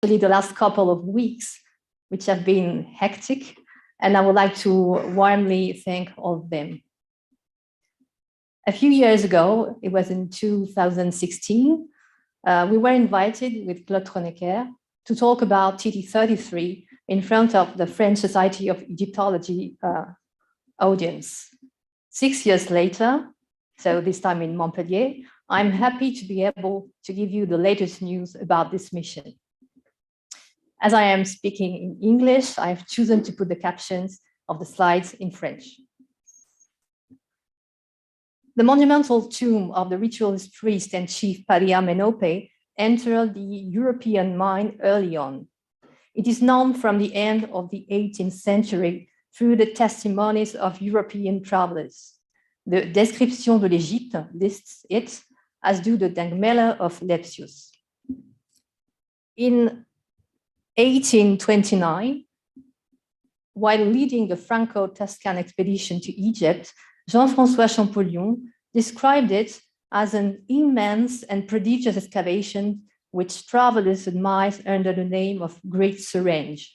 the last couple of weeks, which have been hectic, and I would like to warmly thank all of them. A few years ago, it was in 2016, we were invited with Claude Tronecker to talk about TT33 in front of the French Society of Egyptology audience. 6 years later, so this time in Montpellier, I'm happy to be able to give you the latest news about this mission. As I am speaking in English, I've chosen to put the captions of the slides in French. The monumental tomb of the ritualist priest and chief Pariamenhope entered the European mind early on. It is known from the end of the 18th century through the testimonies of European travelers. The Description de l'Égypte lists it, as do the Denkmäler of Lepsius. In 1829, while leading the Franco-Tuscan expedition to Egypt, Jean-François Champollion described it as an immense and prodigious excavation which travelers admire under the name of Great Syringe.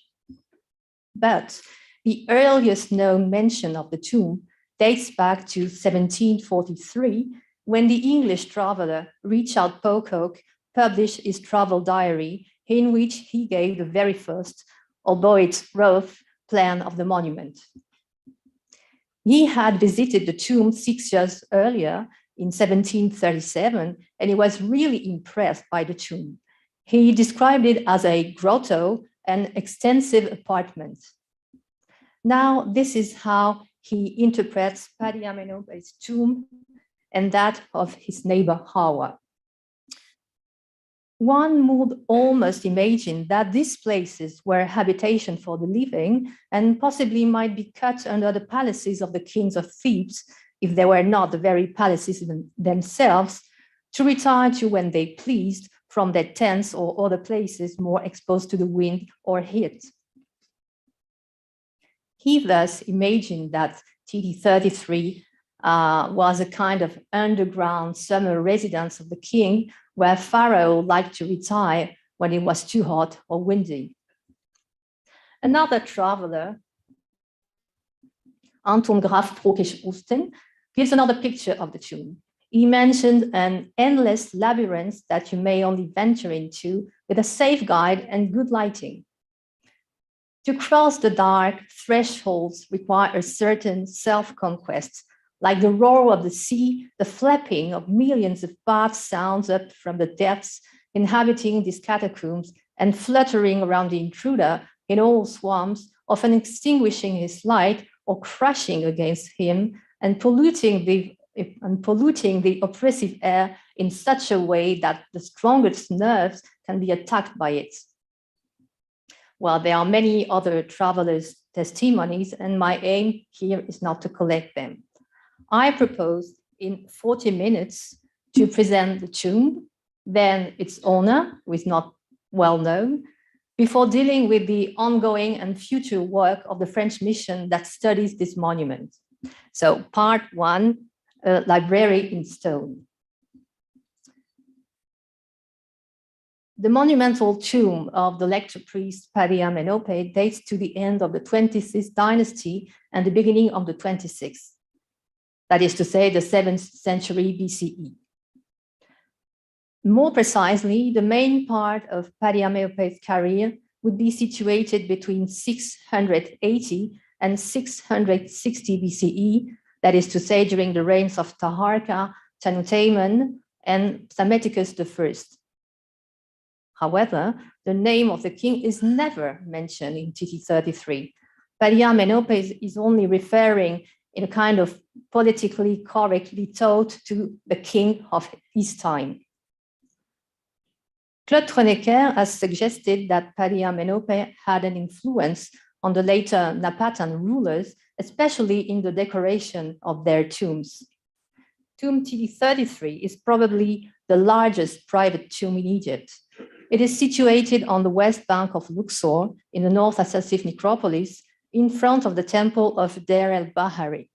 But the earliest known mention of the tomb dates back to 1743, when the English traveler Richard Pocock published his travel diary, in which he gave the very first, although it's rough, plan of the monument. He had visited the tomb 6 years earlier in 1737, and he was really impressed by the tomb. He described it as a grotto and extensive apartment. Now, this is how he interprets Pariamenhope's tomb and that of his neighbor Hawa. One would almost imagine that these places were habitation for the living and possibly might be cut under the palaces of the kings of Thebes, if they were not the very palaces themselves, to retire to when they pleased from their tents or other places more exposed to the wind or heat. He thus imagined that TT33 was a kind of underground summer residence of the king, where Pharaoh liked to retire when it was too hot or windy. Another traveler, Anton Graf Prokesch-Osten, gives another picture of the tomb. He mentioned an endless labyrinth that you may only venture into with a safe guide and good lighting. To cross the dark thresholds require a certain self-conquest. Like the roar of the sea, the flapping of millions of bats sounds up from the depths, inhabiting these catacombs and fluttering around the intruder in all swarms, often extinguishing his light or crashing against him and polluting the oppressive air in such a way that the strongest nerves can be attacked by it. Well, there are many other travelers' testimonies, and my aim here is not to collect them. I propose in 40 minutes to present the tomb, then its owner, who is not well known, before dealing with the ongoing and future work of the French mission that studies this monument. So part one, library in stone. The monumental tomb of the lector priest Pariamenhope dates to the end of the 26th dynasty and the beginning of the 26th. That is to say, the 7th century BCE. More precisely, the main part of Pariamenhope's career would be situated between 680 and 660 BCE, that is to say, during the reigns of Taharqa, Tutankhamun, and Psammetichus I. However, the name of the king is never mentioned in TT33. Pariamenhope is only referring in a kind of politically correctly thought to the king of his time. Claude Tronecker has suggested that Pariamenhope had an influence on the later Napatan rulers, especially in the decoration of their tombs. Tomb TT33 is probably the largest private tomb in Egypt. It is situated on the west bank of Luxor in the North Assassif necropolis, in front of the temple of Deir el-Bahari.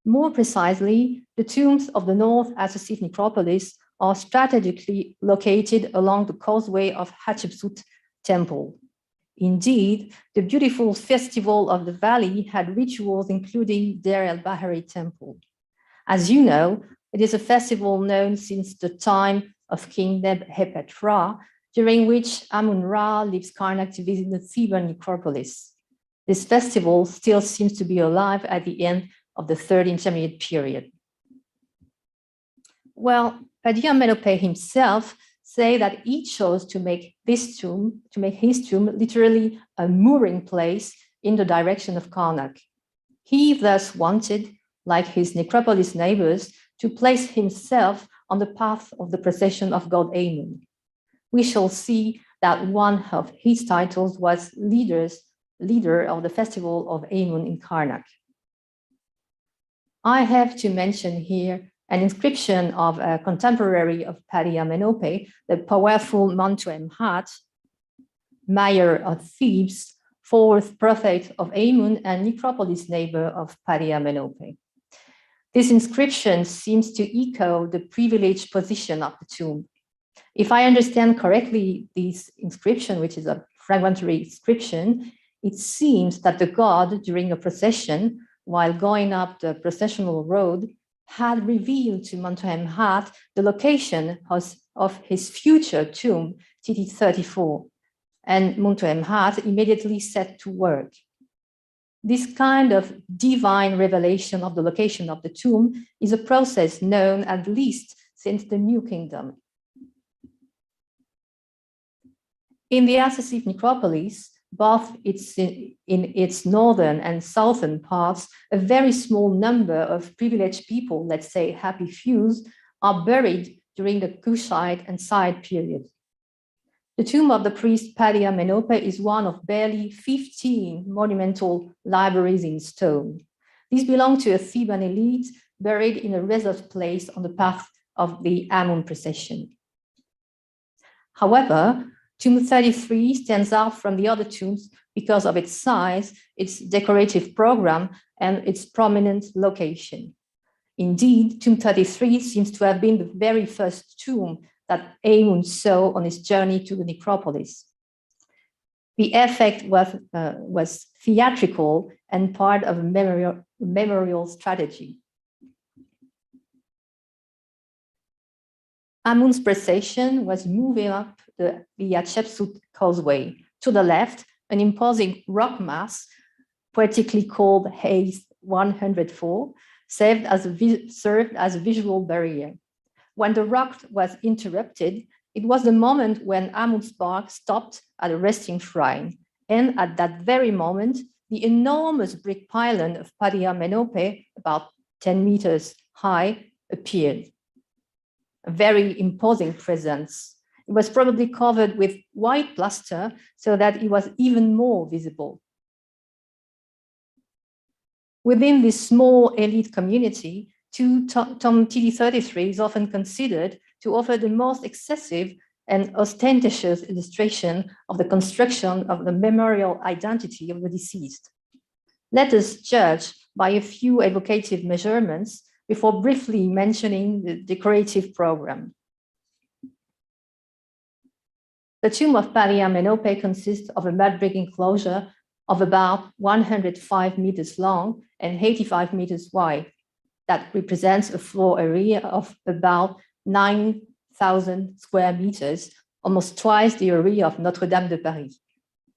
More precisely, the tombs of the North Assassif necropolis are strategically located along the causeway of Hatshepsut Temple. Indeed, the beautiful Festival of the Valley had rituals including Deir el-Bahari Temple. As you know, it is a festival known since the time of King Neb-Hepet Ra, during which Amun-Ra leaves Karnak to visit the Theban necropolis. This festival still seems to be alive at the end of the Third Intermediate Period. Well, Padilla-Menopé himself say that he chose to make his tomb literally a mooring place in the direction of Karnak. He thus wanted, like his necropolis neighbors, to place himself on the path of the procession of god Amun. We shall see that one of his titles was leader of the festival of Amun in Karnak. I have to mention here an inscription of a contemporary of Padilla-Menopé, the powerful Mentuemhat, mayor of Thebes, fourth prophet of Amun and necropolis neighbor of Padilla-Menopé. This inscription seems to echo the privileged position of the tomb. If I understand correctly, this inscription, which is a fragmentary inscription, it seems that the god, during a procession, while going up the processional road, had revealed to Mentuemhat the location of his future tomb, Titit 34, and Mentuemhat immediately set to work. This kind of divine revelation of the location of the tomb is a process known at least since the New Kingdom. In the Assassif necropolis, both in its northern and southern parts, a very small number of privileged people, let's say happy fews, are buried during the Kushite and Side period. The tomb of the priest Padilla-Menopé is one of barely 15 monumental libraries in stone. These belong to a Theban elite buried in a reserved place on the path of the Amun procession. However, Tomb 33 stands out from the other tombs because of its size, its decorative program, and its prominent location. Indeed, Tomb 33 seems to have been the very first tomb that Amun saw on his journey to the necropolis. The effect was theatrical and part of a memorial strategy. Amun's procession was moving up the Hatshepsut causeway. To the left, an imposing rock mass, poetically called Haze 104, served as a visual barrier. When the rock was interrupted, it was the moment when Amun's bark stopped at a resting shrine. And at that very moment, the enormous brick pylon of Padilla-Menopé, about 10 meters high, appeared. A very imposing presence. It was probably covered with white plaster so that it was even more visible. Within this small elite community, Tomb TD33 is often considered to offer the most excessive and ostentatious illustration of the construction of the memorial identity of the deceased. Let us judge by a few evocative measurements before briefly mentioning the decorative program. The tomb of Padilla-Menopé consists of a mud brick enclosure of about 105 meters long and 85 meters wide. That represents a floor area of about 9,000 square meters, almost twice the area of Notre-Dame de Paris.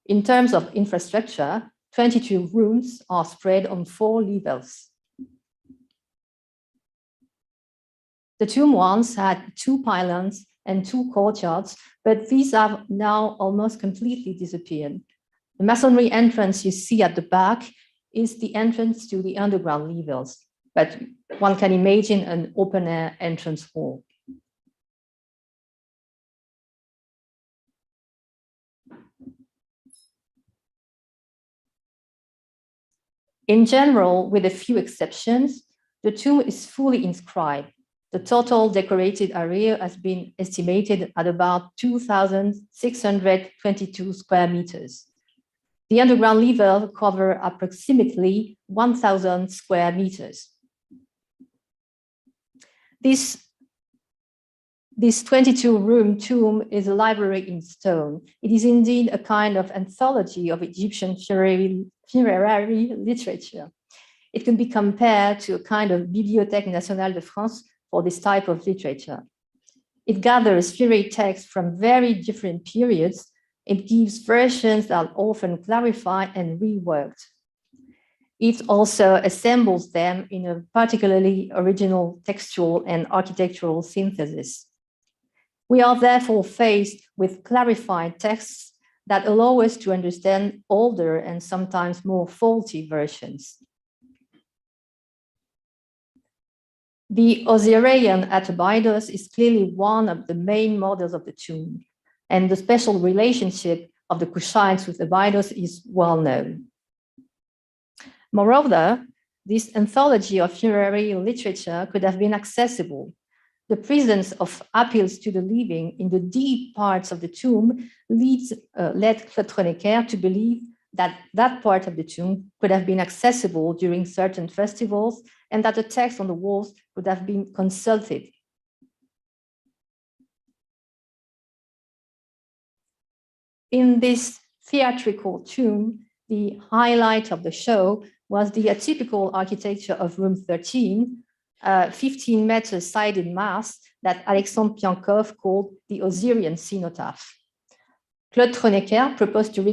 In terms of infrastructure, 22 rooms are spread on 4 levels. The tomb once had 2 pylons and 2 courtyards, but these have now almost completely disappeared. The masonry entrance you see at the back is the entrance to the underground levels, but one can imagine an open-air entrance hall. In general, with a few exceptions, the tomb is fully inscribed. The total decorated area has been estimated at about 2,622 square meters. The underground levels cover approximately 1,000 square meters. This This 22-room tomb is a library in stone. It is indeed a kind of anthology of Egyptian funerary literature. It can be compared to a kind of Bibliothèque nationale de France for this type of literature. It gathers funerary texts from very different periods. It gives versions that are often clarified and reworked. It also assembles them in a particularly original textual and architectural synthesis. We are therefore faced with clarified texts that allow us to understand older and sometimes more faulty versions. The Osirian at Abydos is clearly one of the main models of the tomb, and the special relationship of the Kushites with Abydos is well known. Moreover, this anthology of funerary literature could have been accessible. The presence of appeals to the living in the deep parts of the tomb led Claude Kronecker to believe that that part of the tomb could have been accessible during certain festivals and that the text on the walls could have been consulted. In this theatrical tomb, the highlight of the show was the atypical architecture of room 13, a 15-meter sided mass that Alexandre Piankov called the Osirian cenotaph. Claude Kronecker proposed to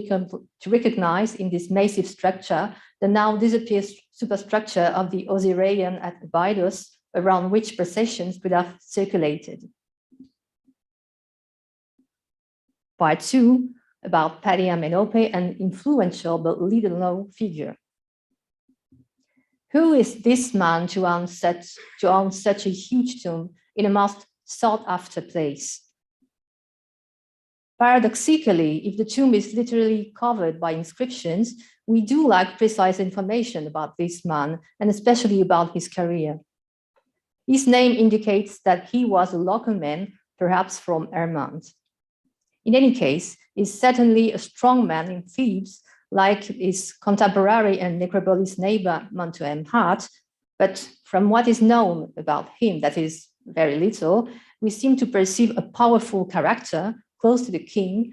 recognize in this massive structure the now disappeared superstructure of the Osirian at Abydos, around which processions could have circulated. Part 2, about Paddy Amenope, an influential but little-known figure. Who is this man to own such a huge tomb in a most sought-after place? Paradoxically, if the tomb is literally covered by inscriptions, we do lack precise information about this man, and especially about his career. His name indicates that he was a local man, perhaps from Ermont. In any case, he's certainly a strong man in Thebes, like his contemporary and necropolis neighbor Mentuemhat, but from what is known about him, that is very little, we seem to perceive a powerful character close to the king,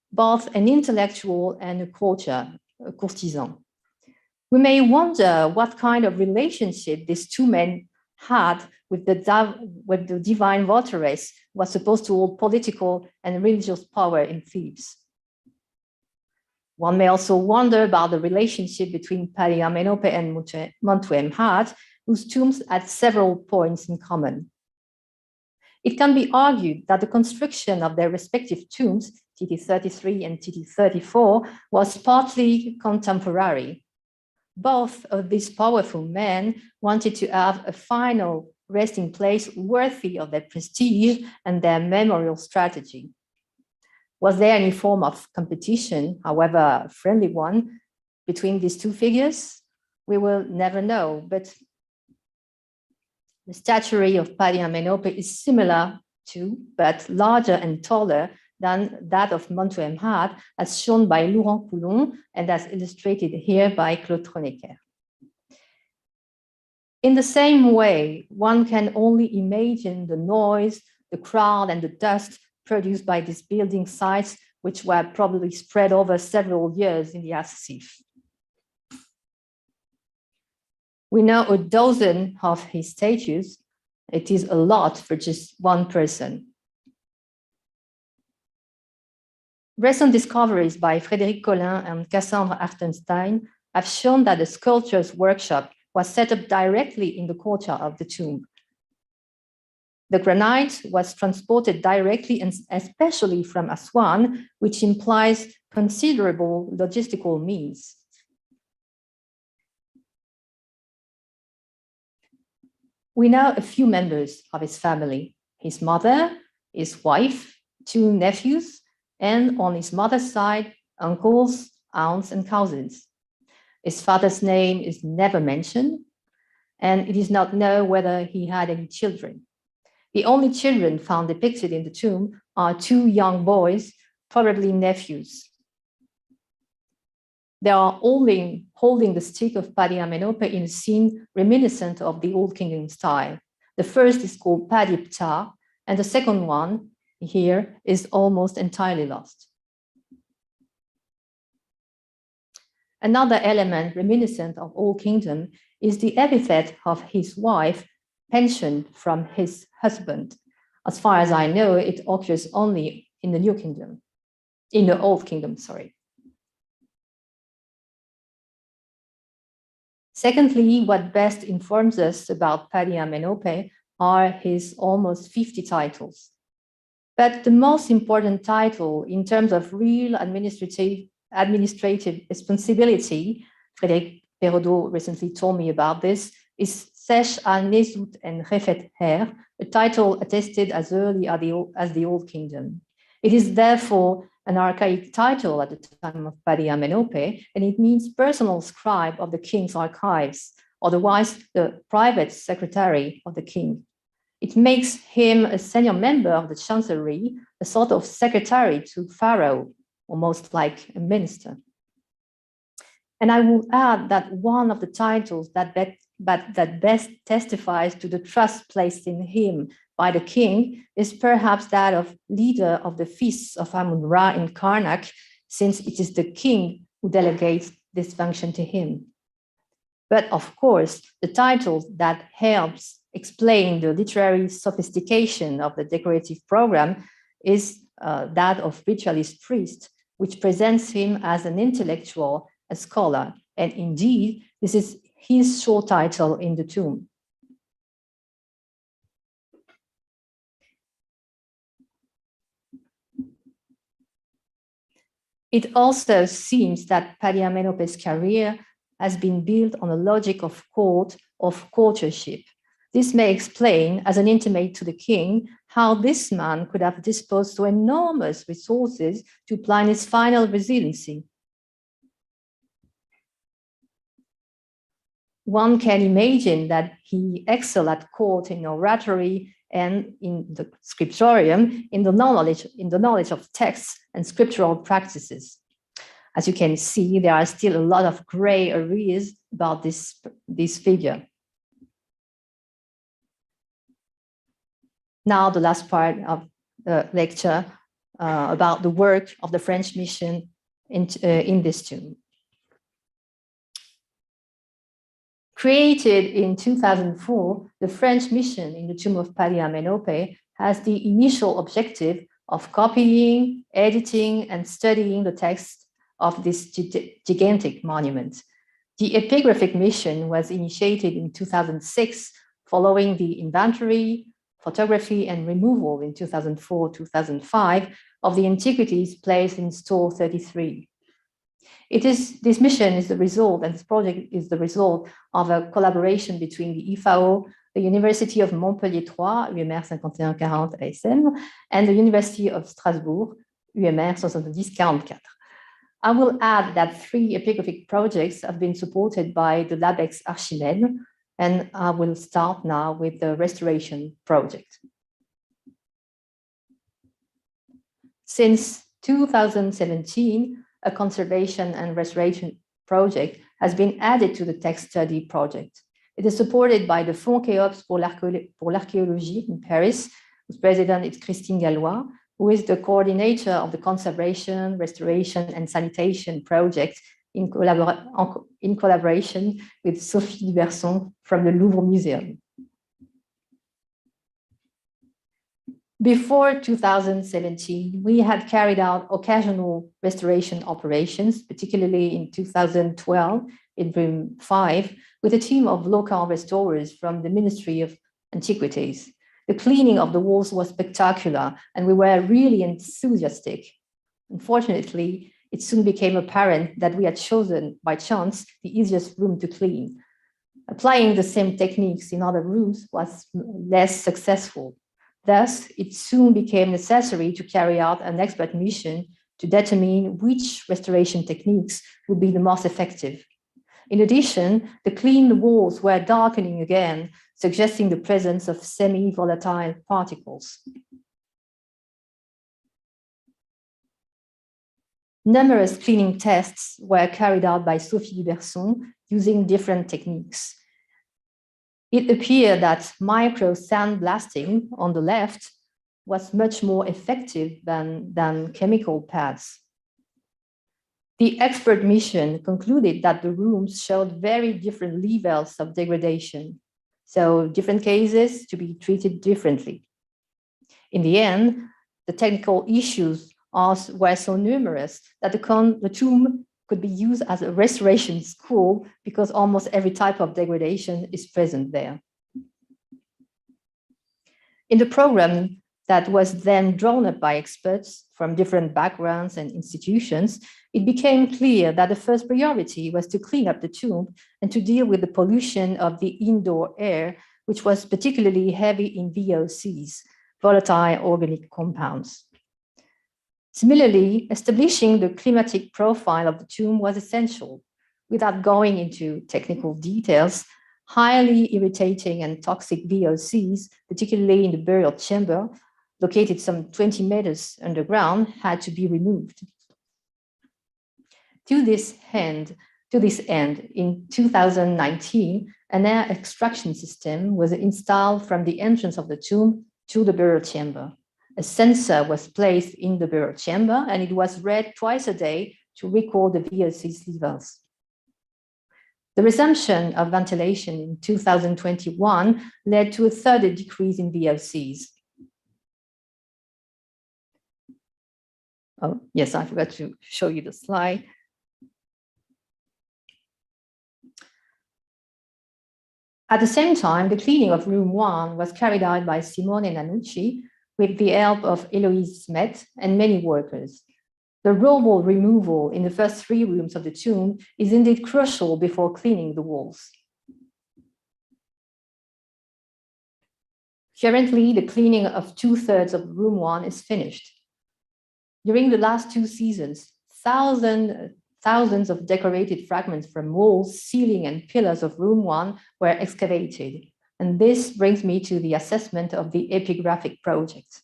both an intellectual and a courtisan. We may wonder what kind of relationship these two men had with the divine votaress who was supposed to hold political and religious power in Thebes. One may also wonder about the relationship between Paddy Amenope and Mentuemhat, whose tombs had several points in common. It can be argued that the construction of their respective tombs, TT33 and TT34, was partly contemporary. Both of these powerful men wanted to have a final resting place worthy of their prestige and their memorial strategy. Was there any form of competition, however a friendly one, between these two figures? We will never know, but the stature of Paddy Amenope is similar to, but larger and taller than that of Mentuemhat, as shown by Laurent Coulon and as illustrated here by Claude Kronecker. In the same way, one can only imagine the noise, the crowd, and the dust produced by these building sites, which were probably spread over several years in the Asif. We know a dozen of his statues. It is a lot for just one person. Recent discoveries by Frédéric Collin and Cassandre Hartenstein have shown that the sculptor's workshop was set up directly in the courtyard of the tomb. The granite was transported directly and especially from Aswan, which implies considerable logistical means. We know a few members of his family: his mother, his wife, two nephews, and on his mother's side, uncles, aunts, and cousins. His father's name is never mentioned, and it is not known whether he had any children. The only children found depicted in the tomb are two young boys, probably nephews. They are holding the stick of Paddy Amenope in a scene reminiscent of the Old Kingdom style. The first is called Paddy Ptah, and the second one here is almost entirely lost. Another element reminiscent of Old Kingdom is the epithet of his wife pensioned from his husband. As far as I know, it occurs only in the New Kingdom, in the Old Kingdom, sorry. Secondly, what best informs us about Paddy Amenhotep are his almost 50 titles. But the most important title in terms of real administrative responsibility, Frédéric Perraudot recently told me about this, is Sech al-Nesut and Refet Her, a title attested as early as the Old Kingdom. It is therefore an archaic title at the time of Paddy Amenhotep, and it means personal scribe of the king's archives, otherwise the private secretary of the king. It makes him a senior member of the chancellery, a sort of secretary to Pharaoh, almost like a minister. And I will add that one of the titles that best testifies to the trust placed in him by the king is perhaps that of leader of the feasts of Amun-Ra in Karnak, since it is the king who delegates this function to him. But of course, the title that helps explain the literary sophistication of the decorative program is that of ritualist priest, which presents him as an intellectual, a scholar, and indeed, this is his short title in the tomb. It also seems that Paddy Amenhotep's career has been built on a logic of courtship. This may explain, as an intimate to the king, how this man could have disposed so enormous resources to plan his final resiliency. One can imagine that he excelled at court in oratory and in the scriptorium, in the knowledge of texts and scriptural practices. As you can see, there are still a lot of gray areas about this figure. Now, the last part of the lecture about the work of the French mission in this tomb. Created in 2004, the French mission in the tomb of Paddy Amenhotep has the initial objective of copying, editing, and studying the text of this gigantic monument. The epigraphic mission was initiated in 2006, following the inventory, photography, and removal in 2004-2005 of the antiquities placed in Store 33. This mission is the result, and this project is the result of a collaboration between the IFAO, the University of Montpellier 3, UMR 5140 ASM, and the University of Strasbourg, UMR 7044. I will add that 3 epigraphic projects have been supported by the LabEx Archimède, and I will start now with the restoration project. Since 2017, a conservation and restoration project has been added to the text study project. It is supported by the Fonds Khéops pour l'Archéologie in Paris, whose president is Christine Gallois, who is the coordinator of the conservation, restoration, and sanitation project in collaboration with Sophie Duberson from the Louvre Museum. Before 2017, we had carried out occasional restoration operations, particularly in 2012 in Room 5, with a team of local restorers from the Ministry of Antiquities. The cleaning of the walls was spectacular, and we were really enthusiastic. Unfortunately, it soon became apparent that we had chosen, by chance, the easiest room to clean. Applying the same techniques in other rooms was less successful. Thus, it soon became necessary to carry out an expert mission to determine which restoration techniques would be the most effective. In addition, the cleaned walls were darkening again, suggesting the presence of semi-volatile particles. Numerous cleaning tests were carried out by Sophie Duberson using different techniques. It appeared that micro sandblasting on the left was much more effective than chemical pads. The expert mission concluded that the rooms showed very different levels of degradation, so different cases to be treated differently. In the end, the technical issues were so numerous that the tomb could be used as a restoration school because almost every type of degradation is present there. In the program that was then drawn up by experts from different backgrounds and institutions, it became clear that the first priority was to clean up the tomb and to deal with the pollution of the indoor air, which was particularly heavy in VOCs, volatile organic compounds. Similarly, establishing the climatic profile of the tomb was essential. Without going into technical details, highly irritating and toxic VOCs, particularly in the burial chamber, located some 20 meters underground, had to be removed. To this end, in 2019, an air extraction system was installed from the entrance of the tomb to the burial chamber. A sensor was placed in the burial chamber and it was read twice a day to record the VOCs levels. The resumption of ventilation in 2021 led to a further decrease in VOCs. Oh, yes, I forgot to show you the slide. At the same time, the cleaning of room 1 was carried out by Simone Nanucci with the help of Héloïse Smet and many workers. The rubble removal in the first 3 rooms of the tomb is indeed crucial before cleaning the walls. Currently, the cleaning of 2/3 of room 1 is finished. During the last 2 seasons, thousands of decorated fragments from walls, ceiling, and pillars of room 1 were excavated. And this brings me to the assessment of the epigraphic project.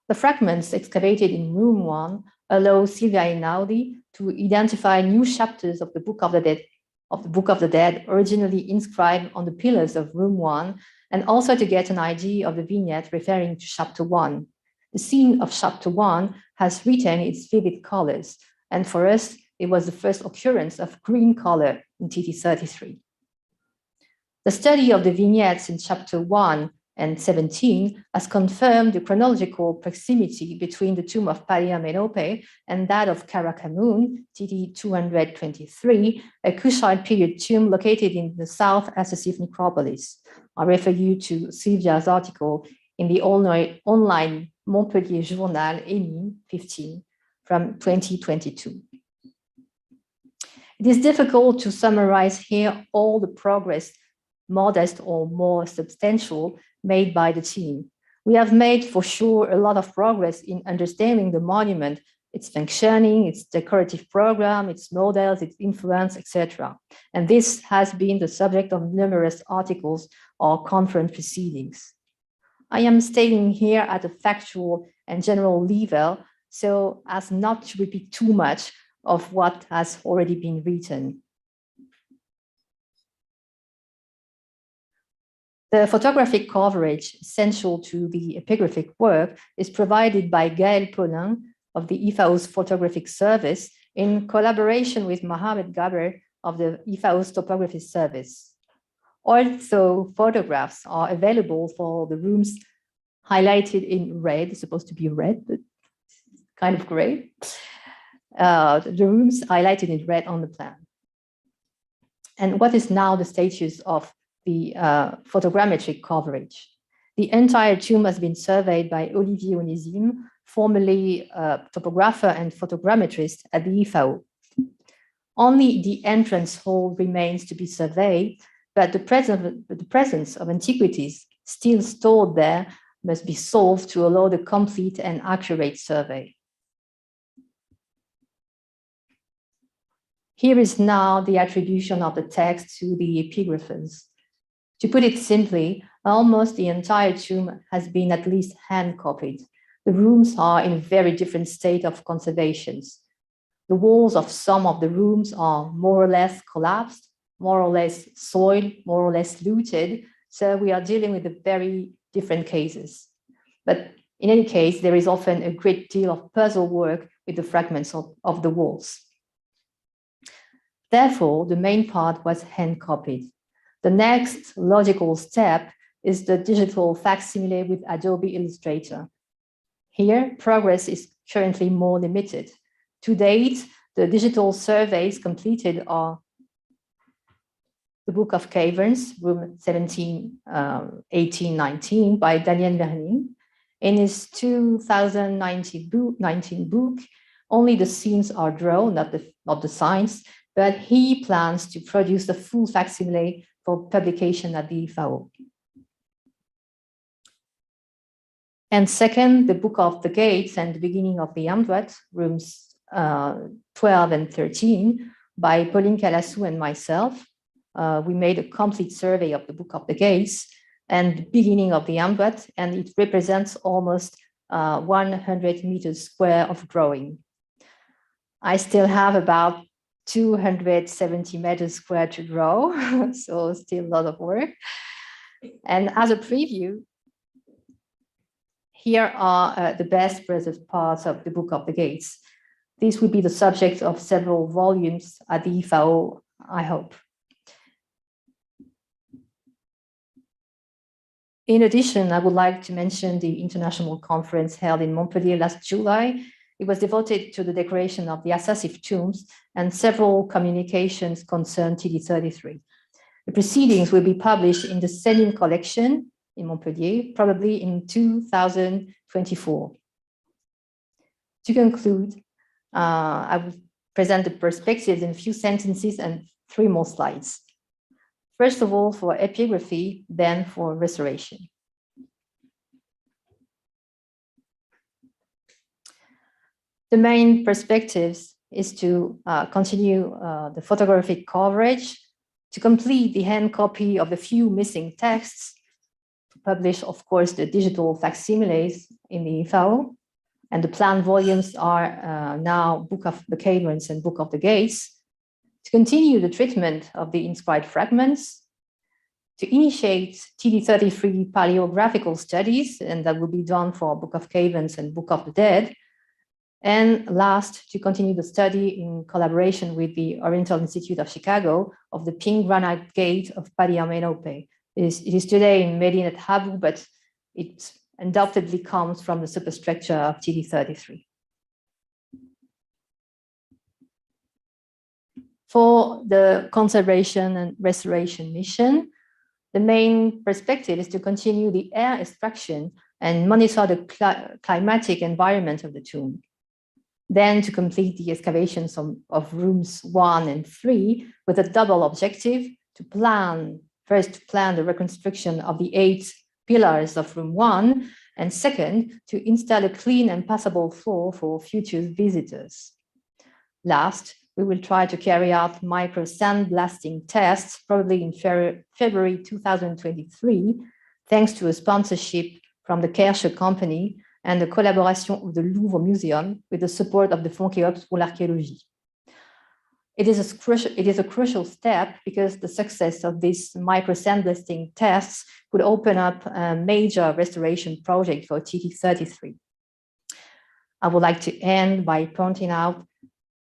The fragments excavated in room 1 allow Silvia Einaudi to identify new chapters of the Book of the Dead originally inscribed on the pillars of room 1, and also to get an idea of the vignette referring to chapter 1. The scene of chapter 1 has retained its vivid colors, and for us, it was the first occurrence of green color in TT33. The study of the vignettes in chapter 1 and 17 has confirmed the chronological proximity between the tomb of Palia Menope and that of Karakamun, TT223, a Kushite period tomb located in the South Assasif necropolis. I refer you to Sylvia's article in the online Montpellier Journal EMI 15 from 2022. It is difficult to summarize here all the progress, modest or more substantial, made by the team. We have made for sure a lot of progress in understanding the monument, its functioning, its decorative program, its models, its influence, etc. And this has been the subject of numerous articles or conference proceedings. I am staying here at a factual and general level so as not to repeat too much of what has already been written. The photographic coverage essential to the epigraphic work is provided by Gaël Paulin of the IFAO's Photographic Service in collaboration with Mohamed Gaber of the IFAO's Topography Service. Also, photographs are available for the rooms highlighted in red. It's supposed to be red, but kind of gray. The rooms highlighted in red on the plan. And what is now the status of the photogrammetric coverage? The entire tomb has been surveyed by Olivier Onésime, formerly a topographer and photogrammetrist at the IFAO. Only the entrance hall remains to be surveyed, but the presence of antiquities still stored there must be solved to allow the complete and accurate survey. Here is now the attribution of the text to the epigraphers. To put it simply, almost the entire tomb has been at least hand copied. The rooms are in a very different state of conservation. The walls of some of the rooms are more or less collapsed, more or less soiled, more or less looted, So we are dealing with a very different cases. But in any case, there is often a great deal of puzzle work with the fragments of the walls. Therefore, the main part was hand copied. The next logical step is the digital facsimile with Adobe Illustrator. Here, progress is currently more limited. To date, the digital surveys completed are the Book of Caverns, room 17, 18, 19 by Daniel Vernin. In his 2019 book, only the scenes are drawn, not the signs, but he plans to produce the full facsimile for publication at the IFAO. And second, the Book of the Gates and the Beginning of the Android, rooms 12 and 13, by Pauline Calassou and myself. We made a complete survey of the Book of the Gates and the Beginning of the Android, and it represents almost 100 meters square of drawing. I still have about 270 meters square to draw, so still a lot of work. And as a preview, here are the best preserved parts of the Book of the Gates. This will be the subject of several volumes at the IFAO, I hope. In addition, I would like to mention the international conference held in Montpellier last July. It was devoted to the decoration of the Assasif tombs, and several communications concern TD33. The proceedings will be published in the Selim collection in Montpellier, probably in 2024. To conclude, I will present the perspectives in a few sentences and 3 more slides. First of all, for epigraphy, then for restoration. The main perspectives is to continue the photographic coverage, to complete the hand copy of the few missing texts, to publish, of course, the digital facsimiles in the IFAO, and the planned volumes are now Book of the Caverns and Book of the Gates, to continue the treatment of the inscribed fragments, to initiate TD33 paleographical studies, and that will be done for Book of Caverns and Book of the Dead, and last, to continue the study in collaboration with the Oriental Institute of Chicago of the pink granite gate of Padiamenope. It is today in Medinet Habu, but it undoubtedly comes from the superstructure of TD33. For the conservation and restoration mission, the main perspective is to continue the air extraction and monitor the climatic environment of the tomb. Then to complete the excavations of rooms 1 and 3 with a double objective to plan the reconstruction of the 8 pillars of room 1, and second, to install a clean and passable floor for future visitors. Last, we will try to carry out micro sandblasting tests, probably in February 2023, thanks to a sponsorship from the Kersche company and the collaboration of the Louvre Museum with the support of the Fonds Khéops pour l'Archéologie. It is a crucial step because the success of these micro sandblasting tests would open up a major restoration project for TD33. I would like to end by pointing out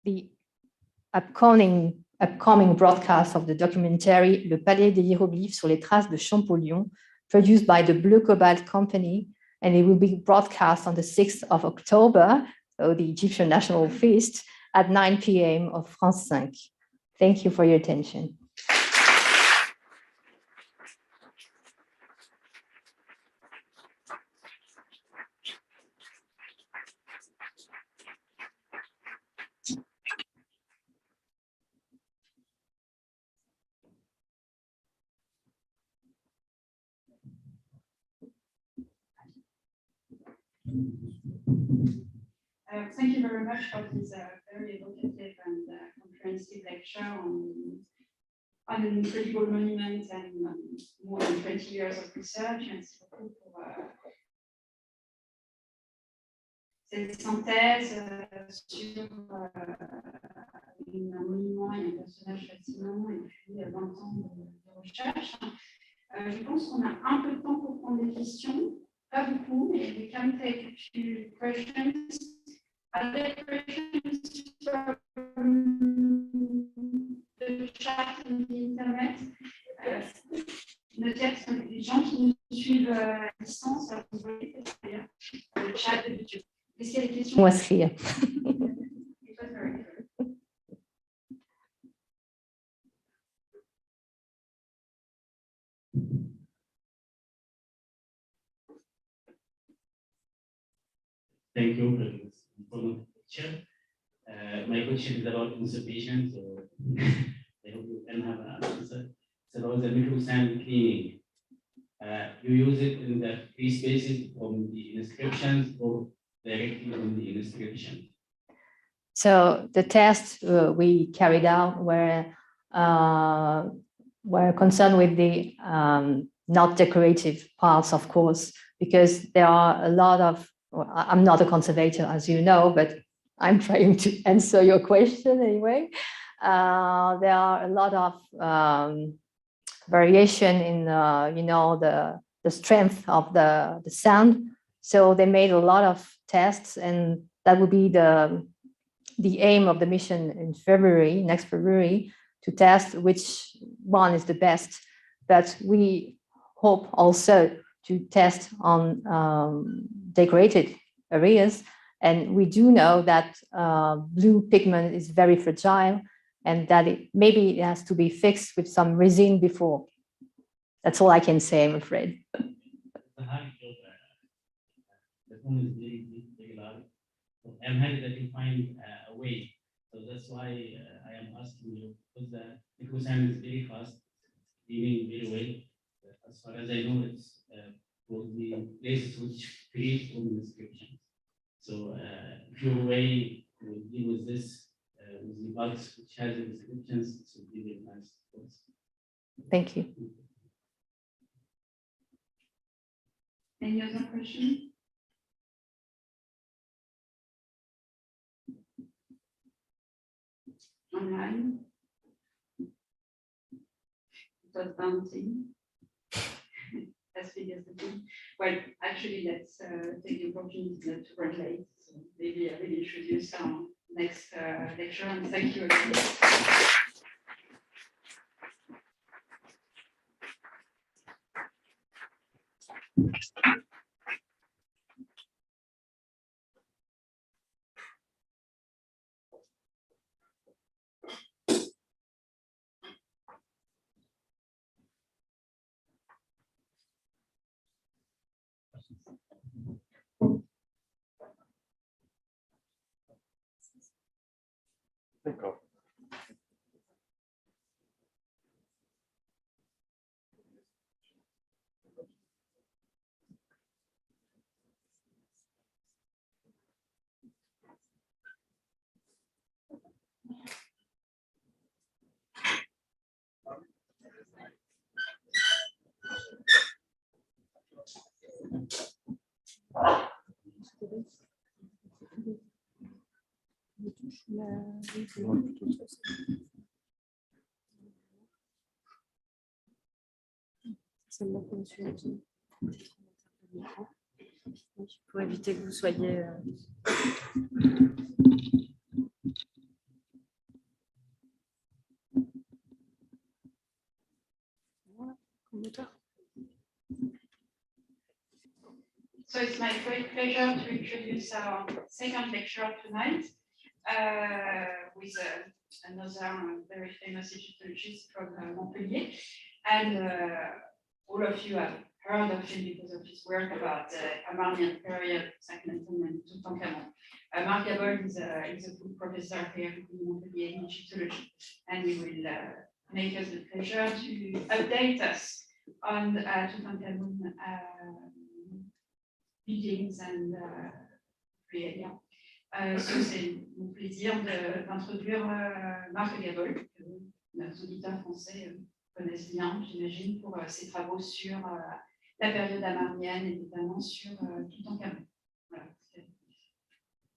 the upcoming broadcast of the documentary Le Palais des Hiéroglyphes sur les traces de Champollion, produced by the Bleu Cobalt company, and it will be broadcast on the 6th of October, so the Egyptian National Feast, at 9 p.m. of France 5. Thank you for your attention. Thank you very much for this very evocative and comprehensive lecture on an incredible monument and more than 20 years of research. Merci beaucoup pour cette synthèse sur un monument et un personnage fascinant et puis 20 ans de recherche. Je pense qu'on a un peu de temps pour prendre des questions. Pas beaucoup, mais we can take a few questions. Are there questions from the chat and the internet? Notez que les gens qui nous suivent à distance, vous voyez le chat de YouTube. Est-ce qu'il y a des questions? Was here. Thank you for this important picture. My question is about conservation, so I hope you can have an answer. So about the microsand cleaning. You use it in the free spaces from the inscriptions or directly from the inscription? So the tests we carried out were concerned with the not decorative parts, of course, because there are a lot of, well, I'm not a conservator, as you know, but I'm trying to answer your question anyway. There are a lot of variation in, the strength of the sound. So they made a lot of tests, and that would be the aim of the mission in February, next February, to test which one is the best. But we hope also to test on decorated areas. And we do know that blue pigment is very fragile and that maybe it has to be fixed with some resin before. That's all I can say, I'm afraid. The height of the phone is very large. So I'm happy that you find a way. So that's why I am asking you, because the microsand is very fast, cleaning very well. As far as I know, it's for the places which create from the description. So if your way to deal with this, with the bugs which has the descriptions, it would be very nice. Thank you. Any other question? Online? It was daunting. As big as the thing. Well, actually, let's take the opportunity not to run late. So maybe I will introduce our next lecture, and thank you again. D'accord. Pour éviter que vous soyez... So it's my great pleasure to introduce our second lecture tonight with another very famous Egyptologist from Montpellier. And all of you have heard of him because of his work about the Amarnian period, Akhenaten and Tutankhamun. Marc Gabol is a full professor here in Montpellier in Egyptology, and he will make us the pleasure to update us on Tutankhamun buildings and realia. So c'est mon plaisir d'introduire Marc Gabol, que nos auditeurs français connaissent bien, j'imagine, pour ses travaux sur la période amarnienne et notamment sur Tutankhamun. Voilà.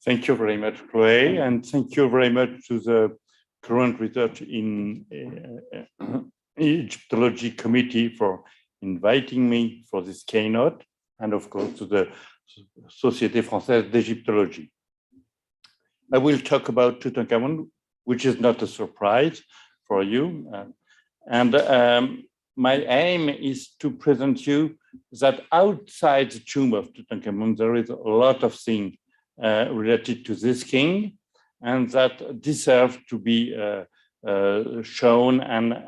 Thank you very much, Chloé, and thank you very much to the current research in Egyptology committee for inviting me for this keynote, and of course to the Société Française d'Égyptologie. I will talk about Tutankhamun, which is not a surprise for you. My aim is to present you that outside the tomb of Tutankhamun, there is a lot of things related to this king, and that deserve to be shown and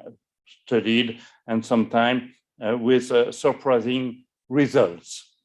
studied, and sometimes with surprising results.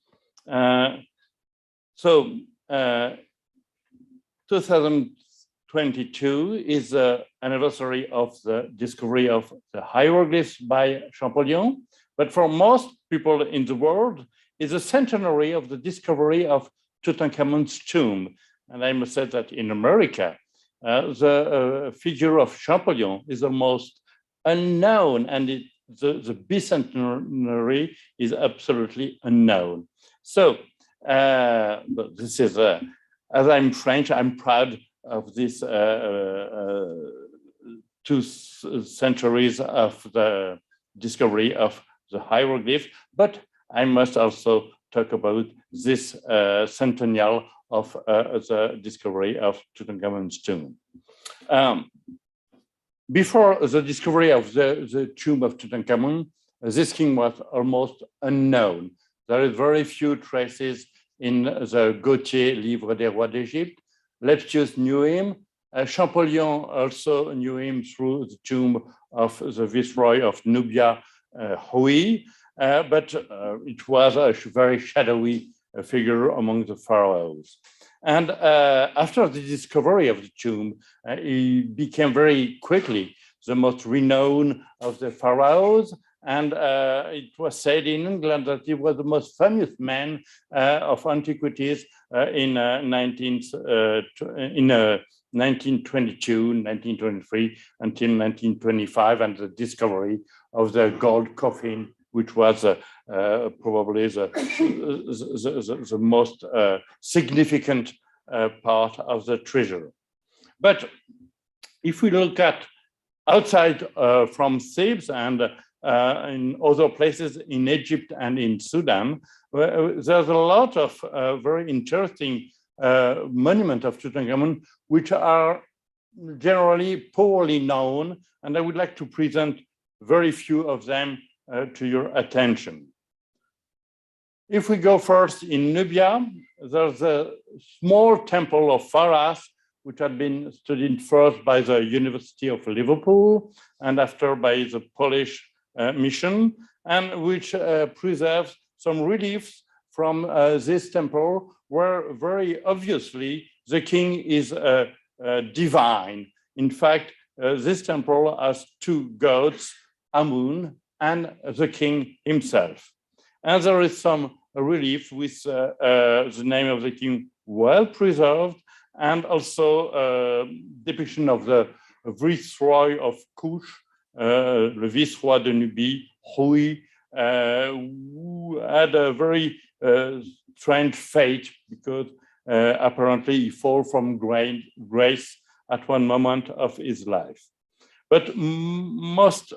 2022 is the anniversary of the discovery of the hieroglyphs by Champollion, but for most people in the world, it's a centenary of the discovery of Tutankhamun's tomb. And I must say that in America, the figure of Champollion is the most unknown, and the bicentenary is absolutely unknown. So this is, as I'm French, I'm proud of this 2 centuries of the discovery of the hieroglyph, but I must also talk about this centennial of the discovery of Tutankhamun's tomb. Before the discovery of the tomb of Tutankhamun, this king was almost unknown. There is very few traces in the Gautier Livre des Rois d'Égypte. Lepsius knew him. Champollion also knew him through the tomb of the Viceroy of Nubia, Hui, but it was a very shadowy figure among the pharaohs. And after the discovery of the tomb, he became very quickly the most renowned of the pharaohs. And it was said in England that he was the most famous man of antiquities in 1922, 1923, until 1925, and the discovery of the gold coffin, which was probably the most significant part of the treasure. But if we look at outside from Thebes and in other places in Egypt and in Sudan, there's a lot of very interesting monuments of Tutankhamun, which are generally poorly known, and I would like to present very few of them to your attention. If we go first in Nubia, there's a small temple of Pharas, which had been studied first by the University of Liverpool and after by the Polish mission, and which preserves some reliefs from this temple, where very obviously the king is divine. In fact, this temple has 2 gods, Amun and the king himself. And there is some relief with the name of the king well preserved, and also depiction of the viceroy of Kush, le viceroy de Nubie, Hui, who had a very strange fate because apparently he fell from grace at one moment of his life. But most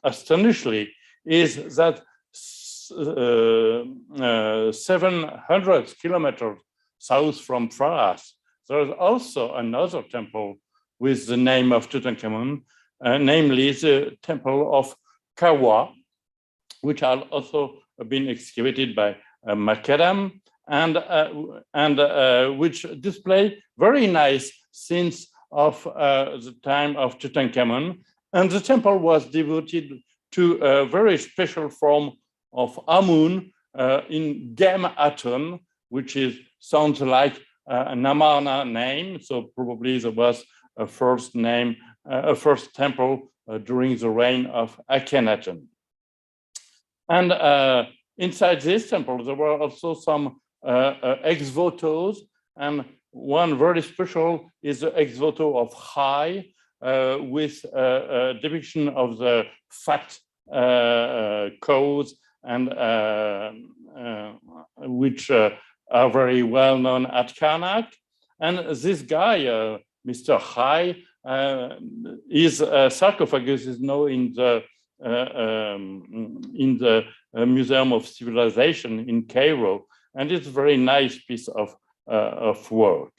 astonishingly is that 700 kilometers south from Pharas, there is also another temple with the name of Tutankhamun, namely the temple of Kawa, which had also been excavated by Macadam, and which display very nice scenes of the time of Tutankhamun. And the temple was devoted to a very special form of Amun in Gem Aton, which sounds like an Amarna name. So probably there was a first temple during the reign of Akhenaten. And inside this temple, there were also some ex-votos, and one very special is the ex-voto of Chai, with a depiction of the fat cows, and which are very well known at Karnak. And this guy, Mr. Chai, his sarcophagus is now in the in the Museum of Civilization in Cairo, and it's a very nice piece of work.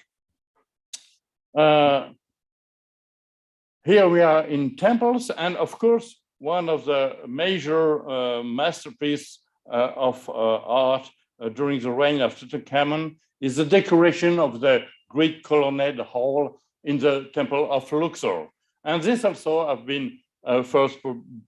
Here we are in temples, and of course, one of the major masterpieces of art during the reign of Tutankhamun is the decoration of the Great Colonnade Hall in the Temple of Luxor. And this also has been first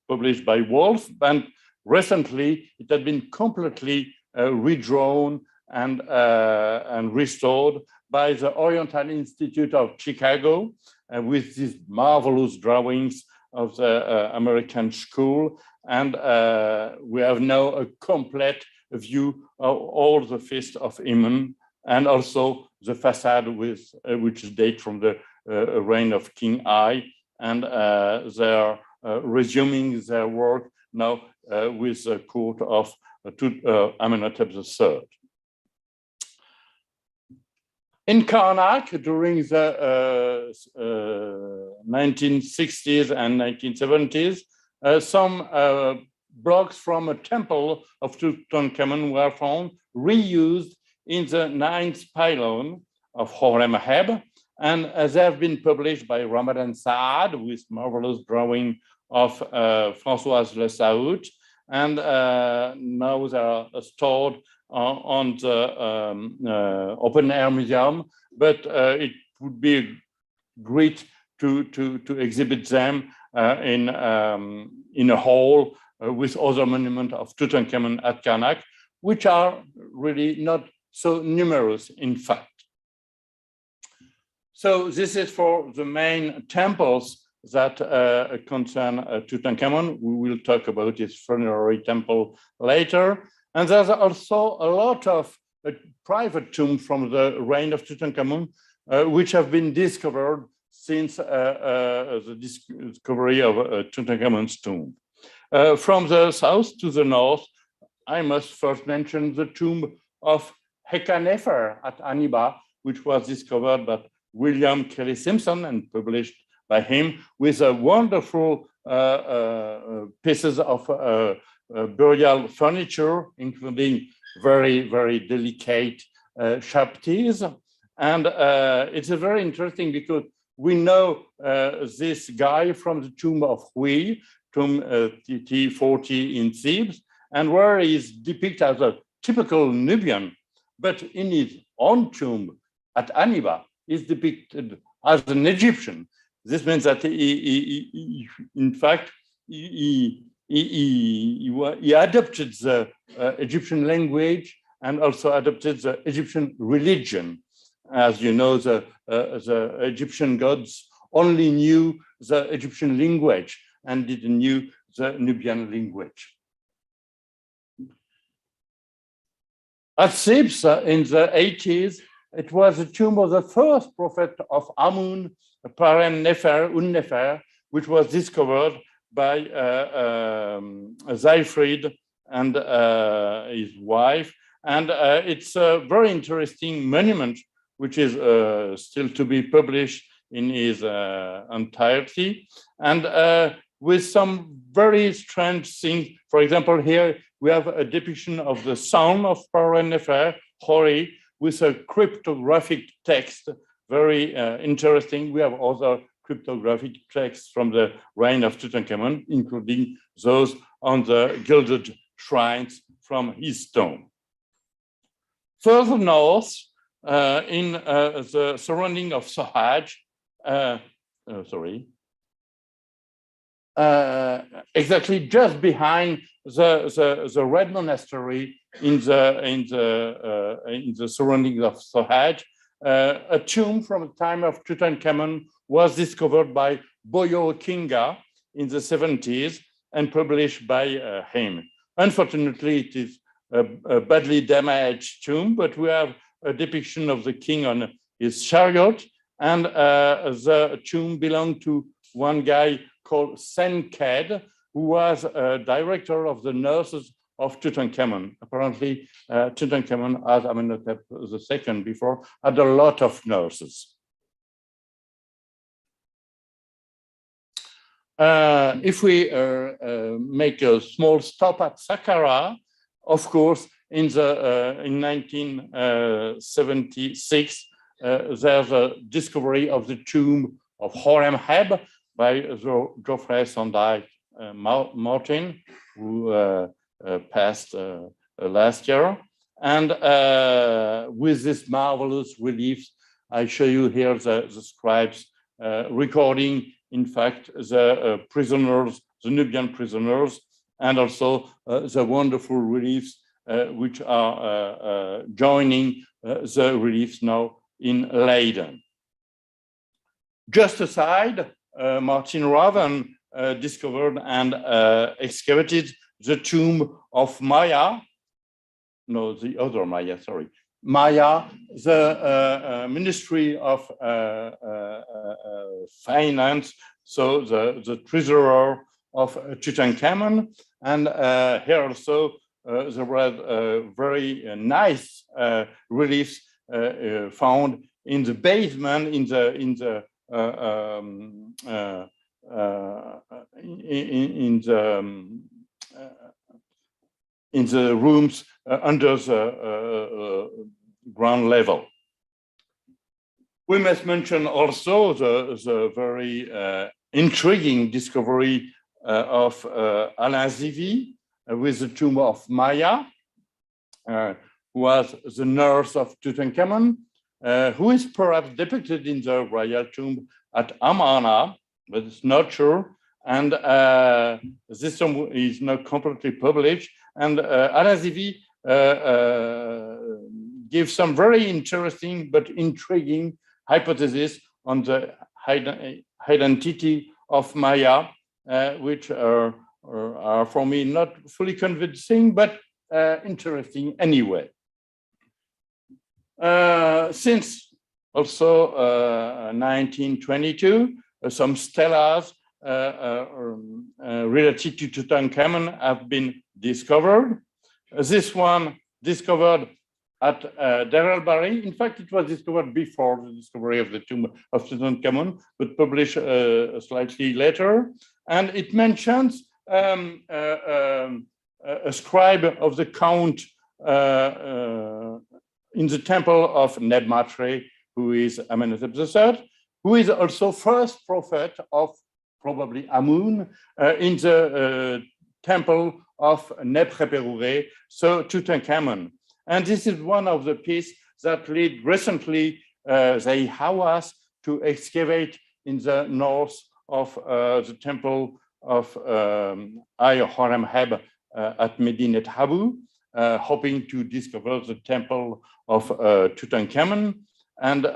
published by Wolf, and recently it had been completely redrawn and restored by the Oriental Institute of Chicago, with these marvelous drawings of the American school. And we have now a complete view of all the feast of Iman, and also the facade with which date from the reign of King I, and they are resuming their work now with the court of Amenhotep III. In Karnak, during the 1960s and 1970s, some blocks from a temple of Tutankhamun were found, reused in the 9th pylon of Horemheb, and they have been published by Ramadan Saad with marvelous drawing of Françoise Le Saout, and now they are stored on the open air museum, but it would be great to exhibit them in a hall with other monuments of Tutankhamun at Karnak, which are really not so numerous, in fact. So this is for the main temples that concern Tutankhamun. We will talk about his funerary temple later. And there's also a lot of private tombs from the reign of Tutankhamun, which have been discovered since the discovery of Tutankhamun's tomb. From the south to the north, I must first mention the tomb of Hekanefer at Aniba, which was discovered by William Kelly Simpson and published by him, with a wonderful pieces of burial furniture, including very, very delicate chapters. And it's very interesting because we know this guy from the tomb of Hui, tomb T40 in Thebes, and where he is depicted as a typical Nubian, but in his own tomb at Aniba, is depicted as an Egyptian. This means that in fact, he adopted the Egyptian language and also adopted the Egyptian religion. As you know, the Egyptian gods only knew the Egyptian language and didn't know the Nubian language. At Thebes in the 80s, it was the tomb of the first prophet of Amun, Paren-Nefer, which was discovered by Zeifried and his wife. And it's a very interesting monument, which is still to be published in its entirety. And with some very strange things. For example, here we have a depiction of the son of Paren-Nefer, Hori, with a cryptographic text, very interesting. We have other cryptographic texts from the reign of Tutankhamun, including those on the gilded shrines from his tomb. Further north, in the surrounding of Sohaj, exactly just behind the Red Monastery in the surroundings of Sohaj, a tomb from the time of Tutankhamun was discovered by Boyo Kinga in the 70s and published by him. Unfortunately, it is a badly damaged tomb, but we have a depiction of the king on his chariot, and the tomb belonged to one guy called Senked, who was a director of the nurses of Tutankhamun. Apparently, Tutankhamun, as Amenhotep II before, had a lot of nurses. If we make a small stop at Saqqara, of course, in 1976, there's a discovery of the tomb of Horemheb by Geoffrey Sondike Martin, who passed last year. And with this marvelous reliefs, I show you here the scribes recording, in fact, the prisoners, the Nubian prisoners, and also the wonderful reliefs which are joining the reliefs now in Leiden. Just aside, Martin Raven discovered and excavated the tomb of Maya, no, the other Maya, sorry. Maya, the Ministry of Finance, so the treasurer of Tutankhamun. And here also there were very nice reliefs found in the basement, in the rooms under the ground level. We must mention also the very intriguing discovery of Alain Zivy with the tomb of Maya, who was the nurse of Tutankhamun, who is perhaps depicted in the royal tomb at Amarna, but it's not sure. And this tomb is not completely published. And Alain Zivy gives some very interesting but intriguing hypotheses on the identity of Maya, which are for me not fully convincing, but interesting anyway. Since also 1922, some stelas related to Tutankhamun have been discovered. This one discovered at Deir el-Bahari. In fact, it was discovered before the discovery of the tomb of Tutankhamun, but published slightly later. And it mentions a scribe of the count in the temple of Neb-Matre, who is Amenhotep III, who is also first prophet of probably Amun in the temple of Neb-Reperure, so Tutankhamun. And this is one of the pieces that lead recently the Hawas to excavate in the north of the temple of Horemheb at Medinet Habu, hoping to discover the temple of Tutankhamun. And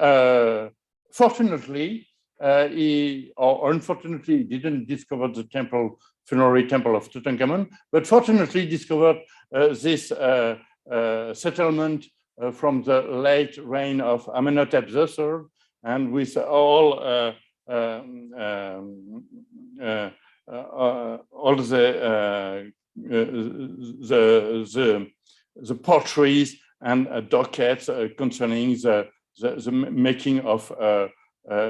fortunately, or unfortunately, he didn't discover the temple, funerary temple of Tutankhamun, but fortunately discovered this settlement from the late reign of Amenhotep III, and with all the portraits and dockets concerning the making of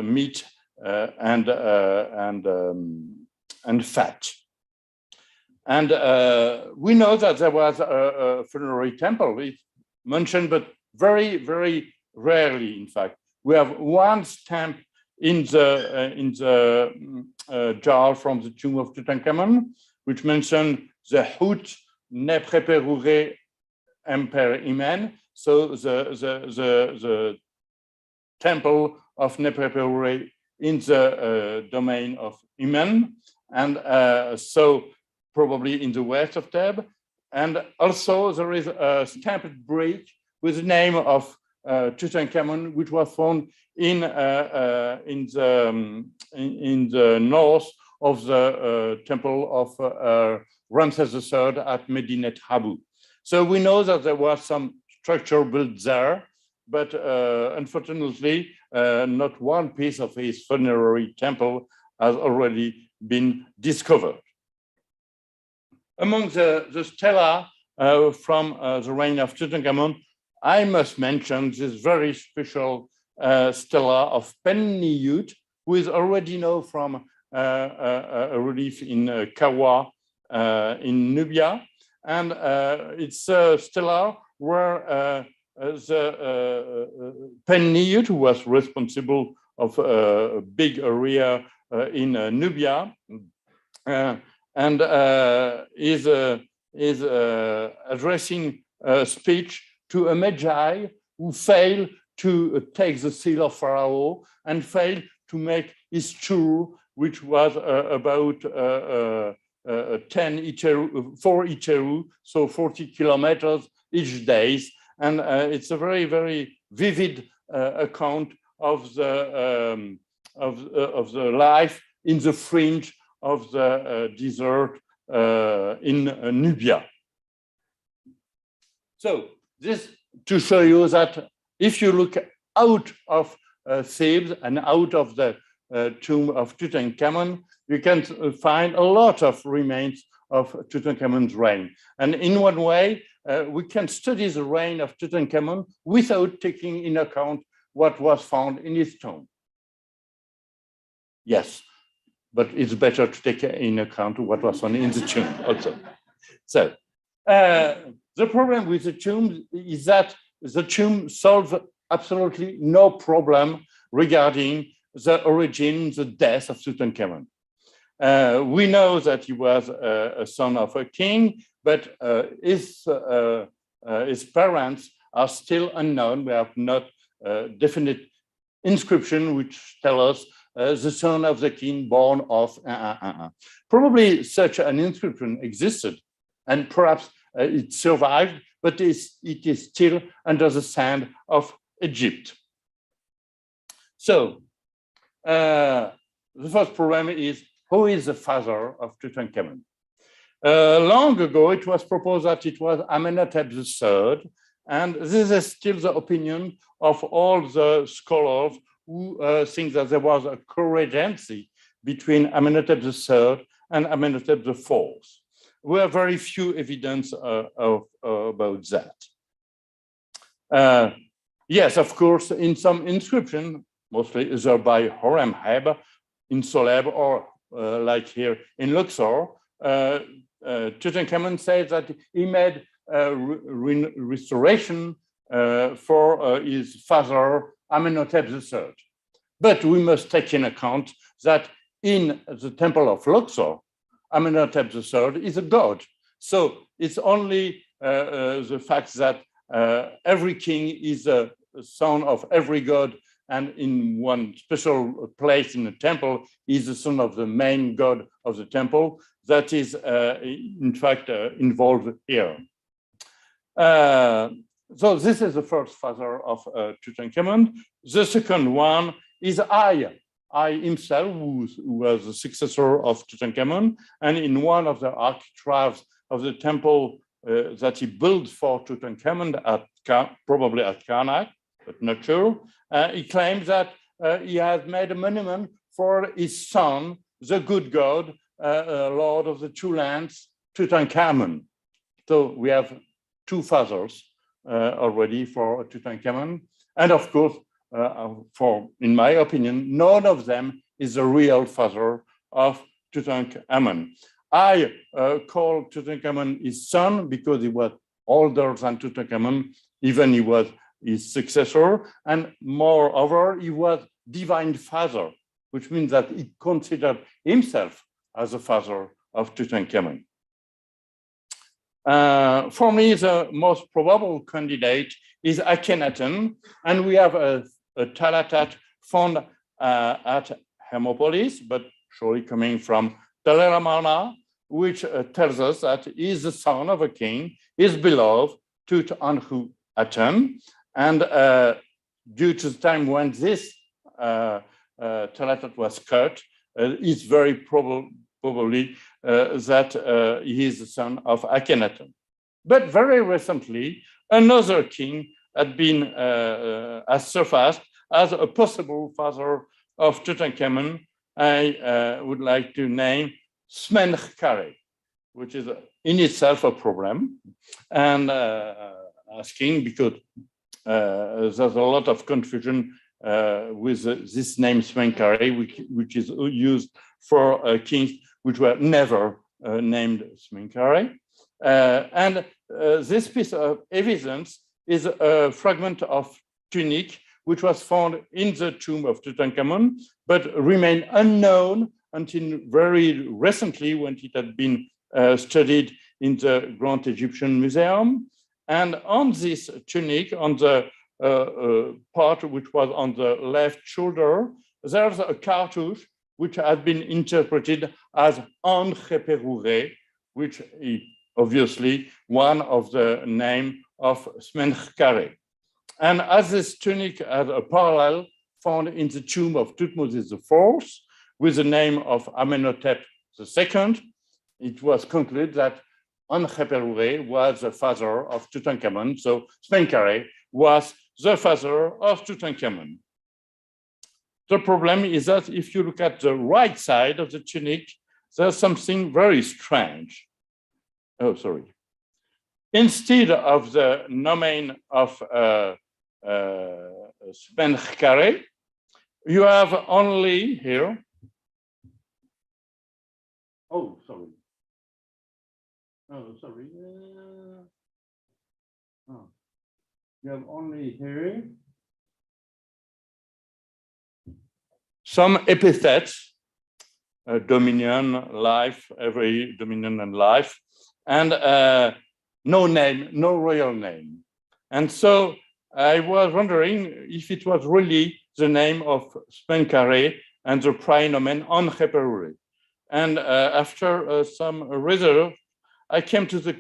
meat and fat. And we know that there was a funerary temple. It's mentioned, but very, very rarely, in fact. We have one stamp in the jar from the tomb of Tutankhamun, which mentioned the Hut Neb-Reperure Emperor Imen, so the temple of Neb-Reperure in the domain of Imen, and so probably in the west of Thebes. And also there is a stamped brick with the name of Tutankhamun, which was found in the north of the temple of Ramses III at Medinet Habu. So we know that there was some structure built there, but unfortunately, not one piece of his funerary temple has already been discovered. Among the stela from the reign of Tutankhamun, I must mention this very special stela of Pen-Niyut, who is already known from a relief in Kawa in Nubia. And it's a stela where the Penniut, who was responsible of a big area in Nubia, and is addressing a speech to a magi who failed to take the seal of Pharaoh and failed to make his tour, which was about 4 Iteru, so 40 kilometers each day. And it's a very, very vivid account of the life in the fringe of the desert in Nubia. So this to show you that if you look out of Thebes and out of the tomb of Tutankhamun, you can find a lot of remains of Tutankhamun's reign. And in one way, we can study the reign of Tutankhamun without taking into account what was found in his tomb. Yes, but it's better to take into account what was found in the tomb also. So the problem with the tomb is that the tomb solves absolutely no problem regarding the origin, the death of Tutankhamun. We know that he was a son of a king, but his parents are still unknown. We have not definite inscription which tell us the son of the king born of. Probably such an inscription existed, and perhaps it survived, but it is still under the sand of Egypt. So the first problem is, who is the father of Tutankhamun? Long ago, it was proposed that it was Amenhotep III, and this is still the opinion of all the scholars who think that there was a co-regency between Amenhotep III and Amenhotep IV. We have very few evidence about that. Yes, of course, in some inscription, mostly either by Horemheb in Soleb or like here in Luxor, Tutankhamun says that he made restoration for his father Amenhotep III. But we must take in account that in the temple of Luxor, Amenhotep III is a god. So it's only the fact that every king is a son of every god, and in one special place in the temple is the son of the main god of the temple that is in fact involved here. So this is the first father of Tutankhamun. The second one is Ai himself, who was the successor of Tutankhamun, and in one of the architraves of the temple that he built for Tutankhamun, probably at Karnak, but not sure, he claims that he has made a monument for his son, the good god, lord of the two lands, Tutankhamun. So we have two fathers already for Tutankhamun. And of course, in my opinion, none of them is the real father of Tutankhamun. I call Tutankhamun his son because he was older than Tutankhamun, even he was his successor, and moreover, he was divine father, which means that he considered himself as a father of Tutankhamun. For me, the most probable candidate is Akhenaten, and we have a Talatat found at Hermopolis, but surely coming from Teleramana, which tells us that he is the son of a king, his beloved Tutankhamun, and due to the time when this Talatat was cut, it's very probably that he is the son of Akhenaten. But very recently, another king had been has surfaced as a possible father of Tutankhamun. I would like to name Smenkhkare, which is in itself a problem, and asking because there's a lot of confusion with this name Smenkare, which is used for kings which were never named Smenkare. And this piece of evidence is a fragment of tunic which was found in the tomb of Tutankhamun, but remained unknown until very recently when it had been studied in the Grand Egyptian Museum. And on this tunic, on the part which was on the left shoulder, there's a cartouche which has been interpreted as Angeperure, which is obviously one of the name of Smenkare. And as this tunic has a parallel found in the tomb of Thutmose IV with the name of Amenhotep II, it was concluded that Angeperure was the father of Tutankhamun, so Smenkare was the father of Tutankhamun. The problem is that if you look at the right side of the tunic, there's something very strange. Oh, sorry. Instead of the nomen of Smenkare, you have only here. Oh, sorry. Oh, sorry. Oh. You have only here some epithets, dominion, life, every dominion and life, and no name, no royal name. And so I was wondering if it was really the name of Smenkare and the praenomen Angeperure. And after some research, I came to the,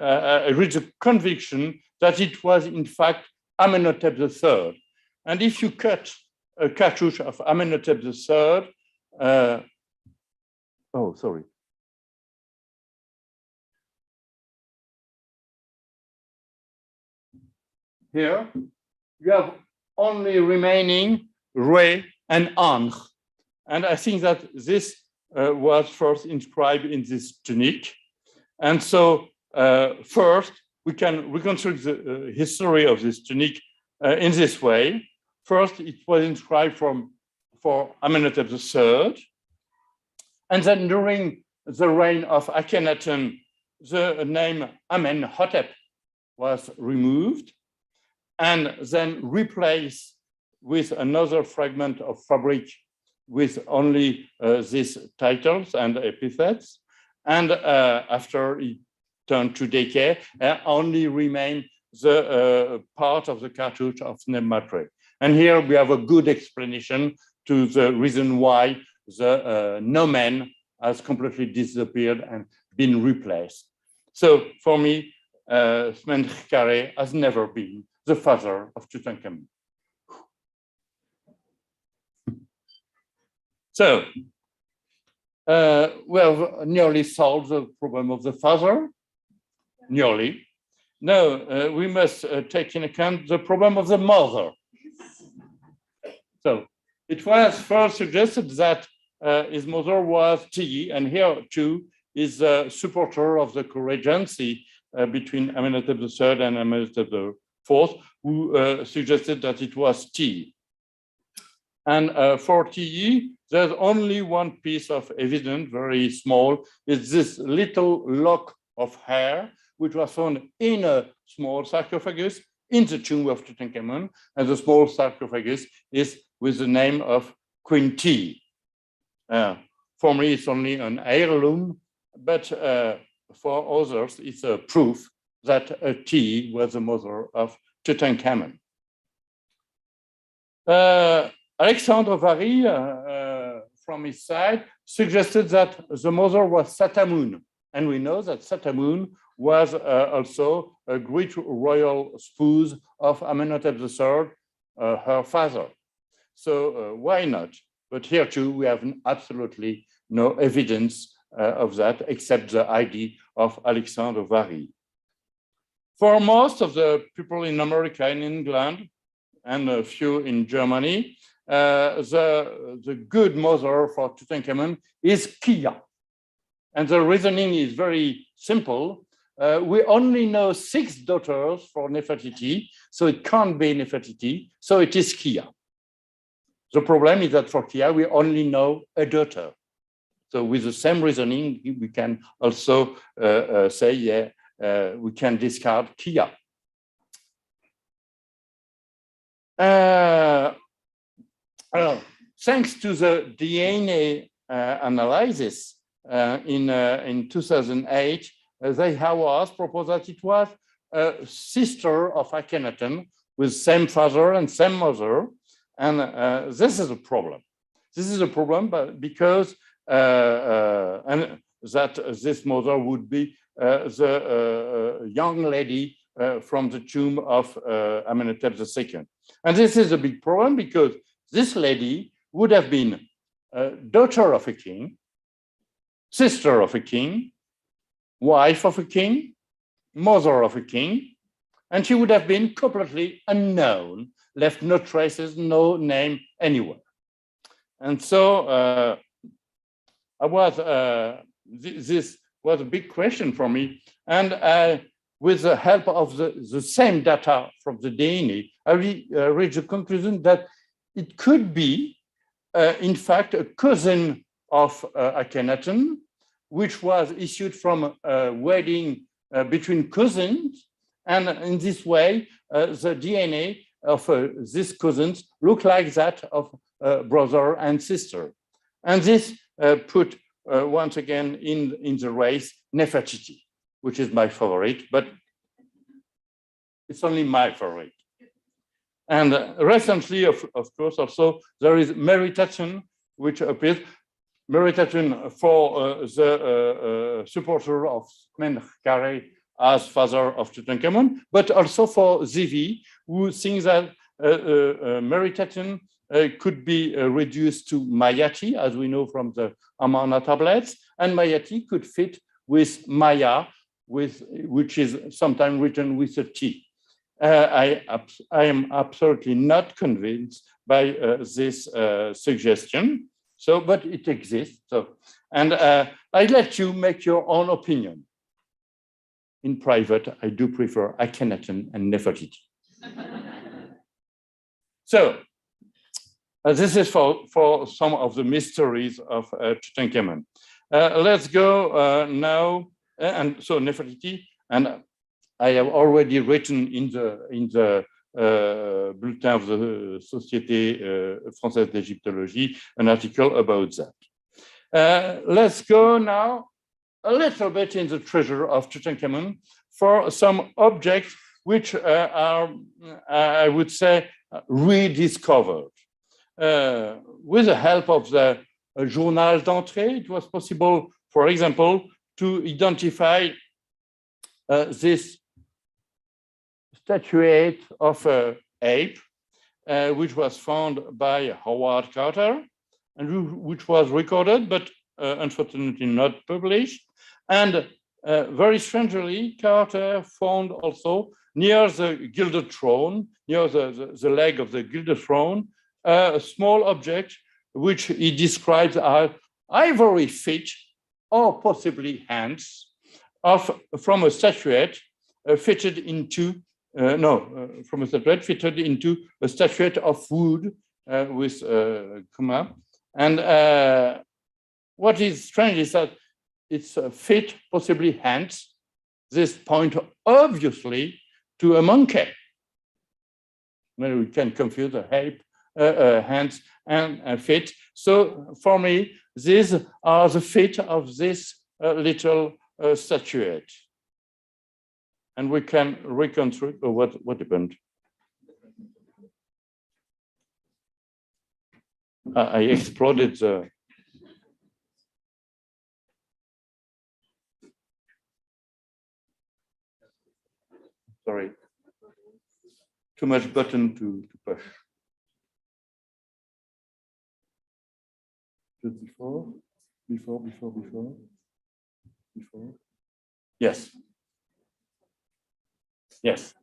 I reached the conviction that it was in fact Amenhotep III. And if you cut a cartouche of Amenhotep III, oh, sorry. Here, you have only remaining Re and Ange. And I think that this was first inscribed in this tunic. And so first, we can reconstruct the history of this tunic in this way. First, it was inscribed for Amenhotep III. And then during the reign of Akhenaten, the name Amenhotep was removed and then replaced with another fragment of fabric with only these titles and epithets. And after it turned to decay, only remained the part of the cartouche of Nephmatre. And here we have a good explanation to the reason why the nomen has completely disappeared and been replaced. So for me, Smenkare has never been the father of Tutankhamun. So we have nearly solved the problem of the father, nearly. Now we must take into account the problem of the mother. So it was first suggested that his mother was Tiyi, and here too is a supporter of the co-regency between Amenhotep III and Amenhotep IV, who suggested that it was Tiyi. And for Tiyi, there's only one piece of evidence, very small, is this little lock of hair, which was found in a small sarcophagus in the tomb of Tutankhamun, and the small sarcophagus is with the name of Queen Tiyi. For me, it's only an heirloom, but for others, it's a proof that Tiyi was the mother of Tutankhamun. Alexandre Vary, from his side, suggested that the mother was Satamun, and we know that Satamun was also a great royal spouse of Amenhotep III, her father. So why not? But here too, we have absolutely no evidence of that, except the idea of Alexandre Vary. For most of the people in America and England, and a few in Germany, the good mother for Tutankhamun is Kia. And the reasoning is very simple. We only know 6 daughters for Nefertiti, so it can't be Nefertiti, so it is Kia. The problem is that for Kia, we only know a daughter. So with the same reasoning, we can also say, yeah, we can discard Kia. Thanks to the DNA analysis in 2008, they have proposed that it was a sister of Akhenaten with same father and same mother. And this is a problem. This is a problem because and that this mother would be the young lady from the tomb of Amenhotep II. And this is a big problem because this lady would have been daughter of a king, sister of a king, wife of a king, mother of a king, and she would have been completely unknown, left no traces, no name anywhere. And so this was a big question for me. And with the help of the same data from the DNA, I reached the conclusion that it could be, in fact, a cousin of Akhenaten, which was issued from a wedding between cousins. And in this way, the DNA of these cousins look like that of brother and sister. And this put, once again, in the race, Nefertiti, which is my favorite, but it's only my favorite. And recently, of course, also, there is Merithaten, which appears. Merithaten for the supporter of Menkaure as father of Tutankhamun, but also for Zivi, who thinks that Merithaten could be reduced to Mayati, as we know from the Amarna tablets, and Mayati could fit with Maya, which is sometimes written with a T. I am absolutely not convinced by this suggestion. So, but it exists. So, and I let you make your own opinion. In private, I do prefer Akhenaten and Nefertiti. So, this is for some of the mysteries of Tutankhamun. Let's go now, and so Nefertiti, and I have already written in the Bulletin of the Société Française d'Égyptologie an article about that. Let's go now a little bit in the treasure of Tutankhamun for some objects which are, I would say, rediscovered. With the help of the Journal d'entrée, it was possible, for example, to identify this statuette of an ape, which was found by Howard Carter, and which was recorded, but unfortunately not published. And very strangely, Carter found also near the gilded throne, near the leg of the gilded throne, a small object which he describes as ivory feet or possibly hands from a statuette fitted into from a statuette fitted into a statuette of wood with Kuma. And what is strange is that it's fit, possibly hands. This point obviously to a monkey. Well, we can confuse a ape, hands and feet. So for me, these are the feet of this little statuette. And we can reconstruct what happened. I exploded the. Sorry. Too much button to push. Just before. Yes. Yes.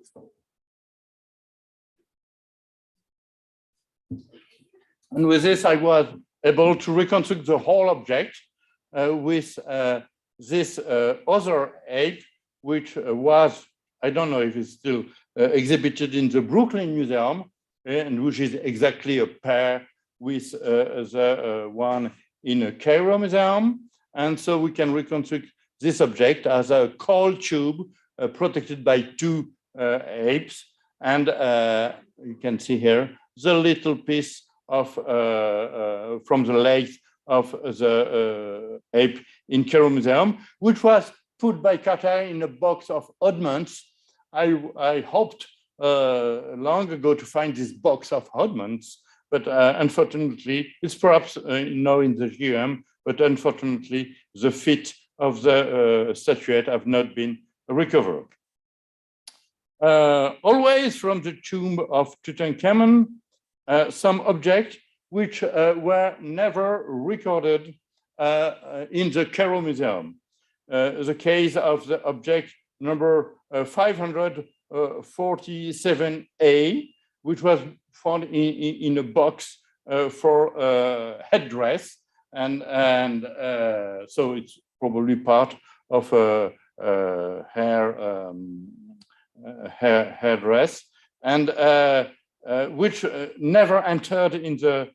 And with this, I was able to reconstruct the whole object with this other ape, which was, I don't know if it's still exhibited in the Brooklyn Museum, and which is exactly a pair with the one in a Cairo museum. And so we can reconstruct this object as a coal tube protected by two apes. And you can see here the little piece of from the legs of the ape in Cairo Museum, which was put by Carter in a box of oddments. I hoped long ago to find this box of oddments, but unfortunately, it's perhaps now in the museum, but unfortunately, the feet of the statuette have not been recovered. Always from the tomb of Tutankhamun, some objects which were never recorded in the Cairo Museum. The case of the object number 547A, which was found in a box for headdress, and so it's probably part of a hairdress, and which never entered in the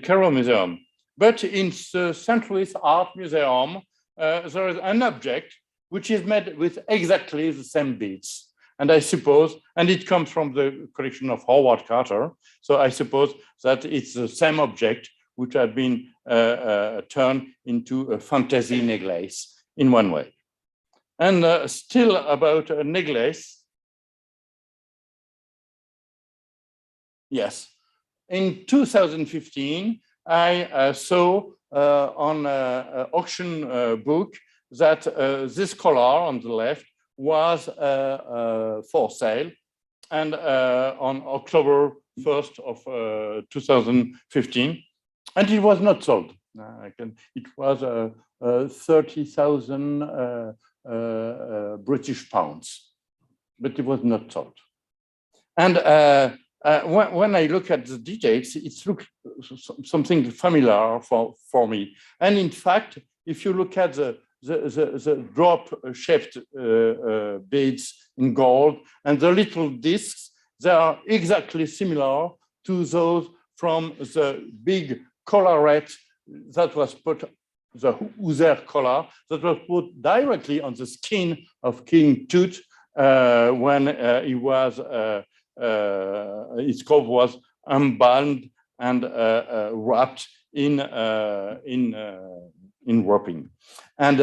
Cairo Museum. But in the St. Louis Art Museum, there is an object which is made with exactly the same beads. And I suppose, and it comes from the collection of Howard Carter, so I suppose that it's the same object which had been turned into a fantasy necklace in one way. And still about a necklace. Yes, in 2015, I saw on an auction book that this collar on the left was for sale, and on October 1st of 2015, and it was not sold. It was 30,000 British pounds, but it was not sold. And when I look at the details, it looks something familiar for me. And in fact, if you look at the drop-shaped beads in gold and the little discs, they are exactly similar to those from the big collarette that was put, the Uzer collar, that was put directly on the skin of King Tut when he was, his scalp was unbound and wrapped in wrapping. And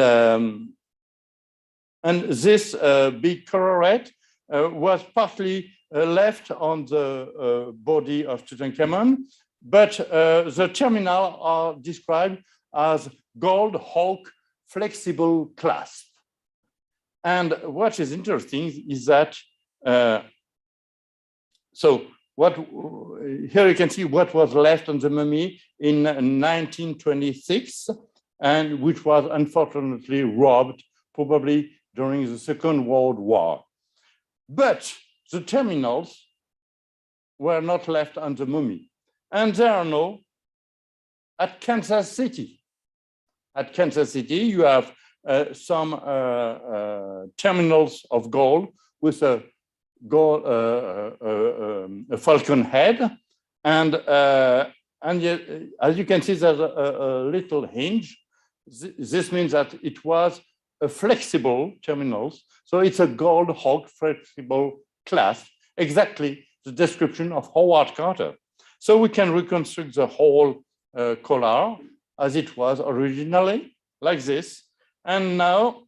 this big collarette was partly left on the body of Tutankhamun, but the terminal are described as gold hawk flexible clasp. And what is interesting is that, so what here you can see what was left on the mummy in 1926, and which was unfortunately robbed, probably during the Second World War. But the terminals were not left on the mummy, and there are no at Kansas City. At Kansas City, you have some terminals of gold with a gold, a falcon head, and yet, as you can see, there's a little hinge. This means that it was a flexible terminals, so it's a gold hawk flexible clasp, exactly the description of Howard Carter. So we can reconstruct the whole collar as it was originally, like this, and now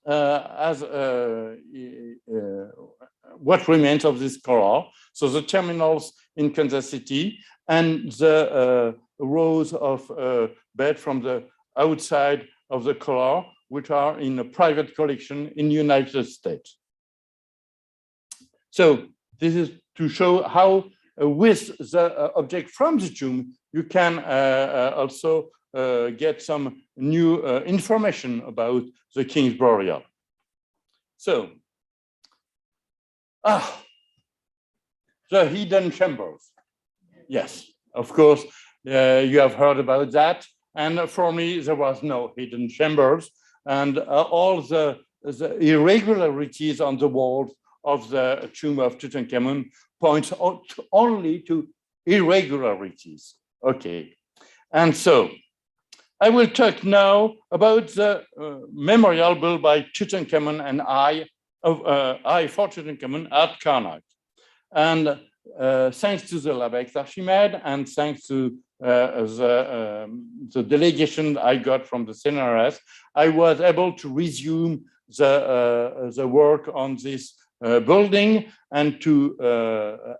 as what remains of this collar. So the terminals in Kansas City and the rows of bed from the outside of the collar, which are in a private collection in the United States. So this is to show how with the object from the tomb, you can also get some new information about the king's burial. So, the hidden chambers. Yes, of course, you have heard about that. And for me, there was no hidden chambers. And all the irregularities on the walls of the tomb of Tutankhamun points only to irregularities. Okay, and so I will talk now about the memorial built by Tutankhamun and I for Tutankhamun at Karnak. And thanks to the Labex Archimede and thanks to the delegation I got from the CNRS, I was able to resume the work on this building and to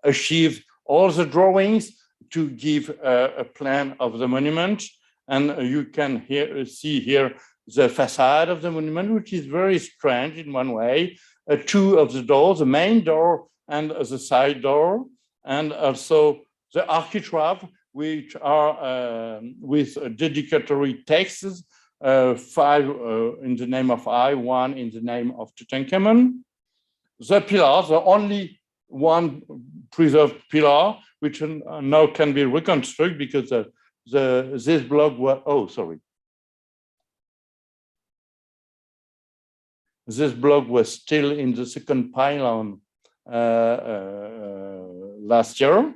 achieve all the drawings to give a plan of the monument. And you can see here the facade of the monument, which is very strange in one way. Two of the doors, the main door and the side door, and also the architrave, which are with dedicatory texts, 5 in the name of I, 1 in the name of Tutankhamun. The pillars, the only one preserved pillar, which now can be reconstructed because this block was, oh, sorry. This block was still in the second pylon last year.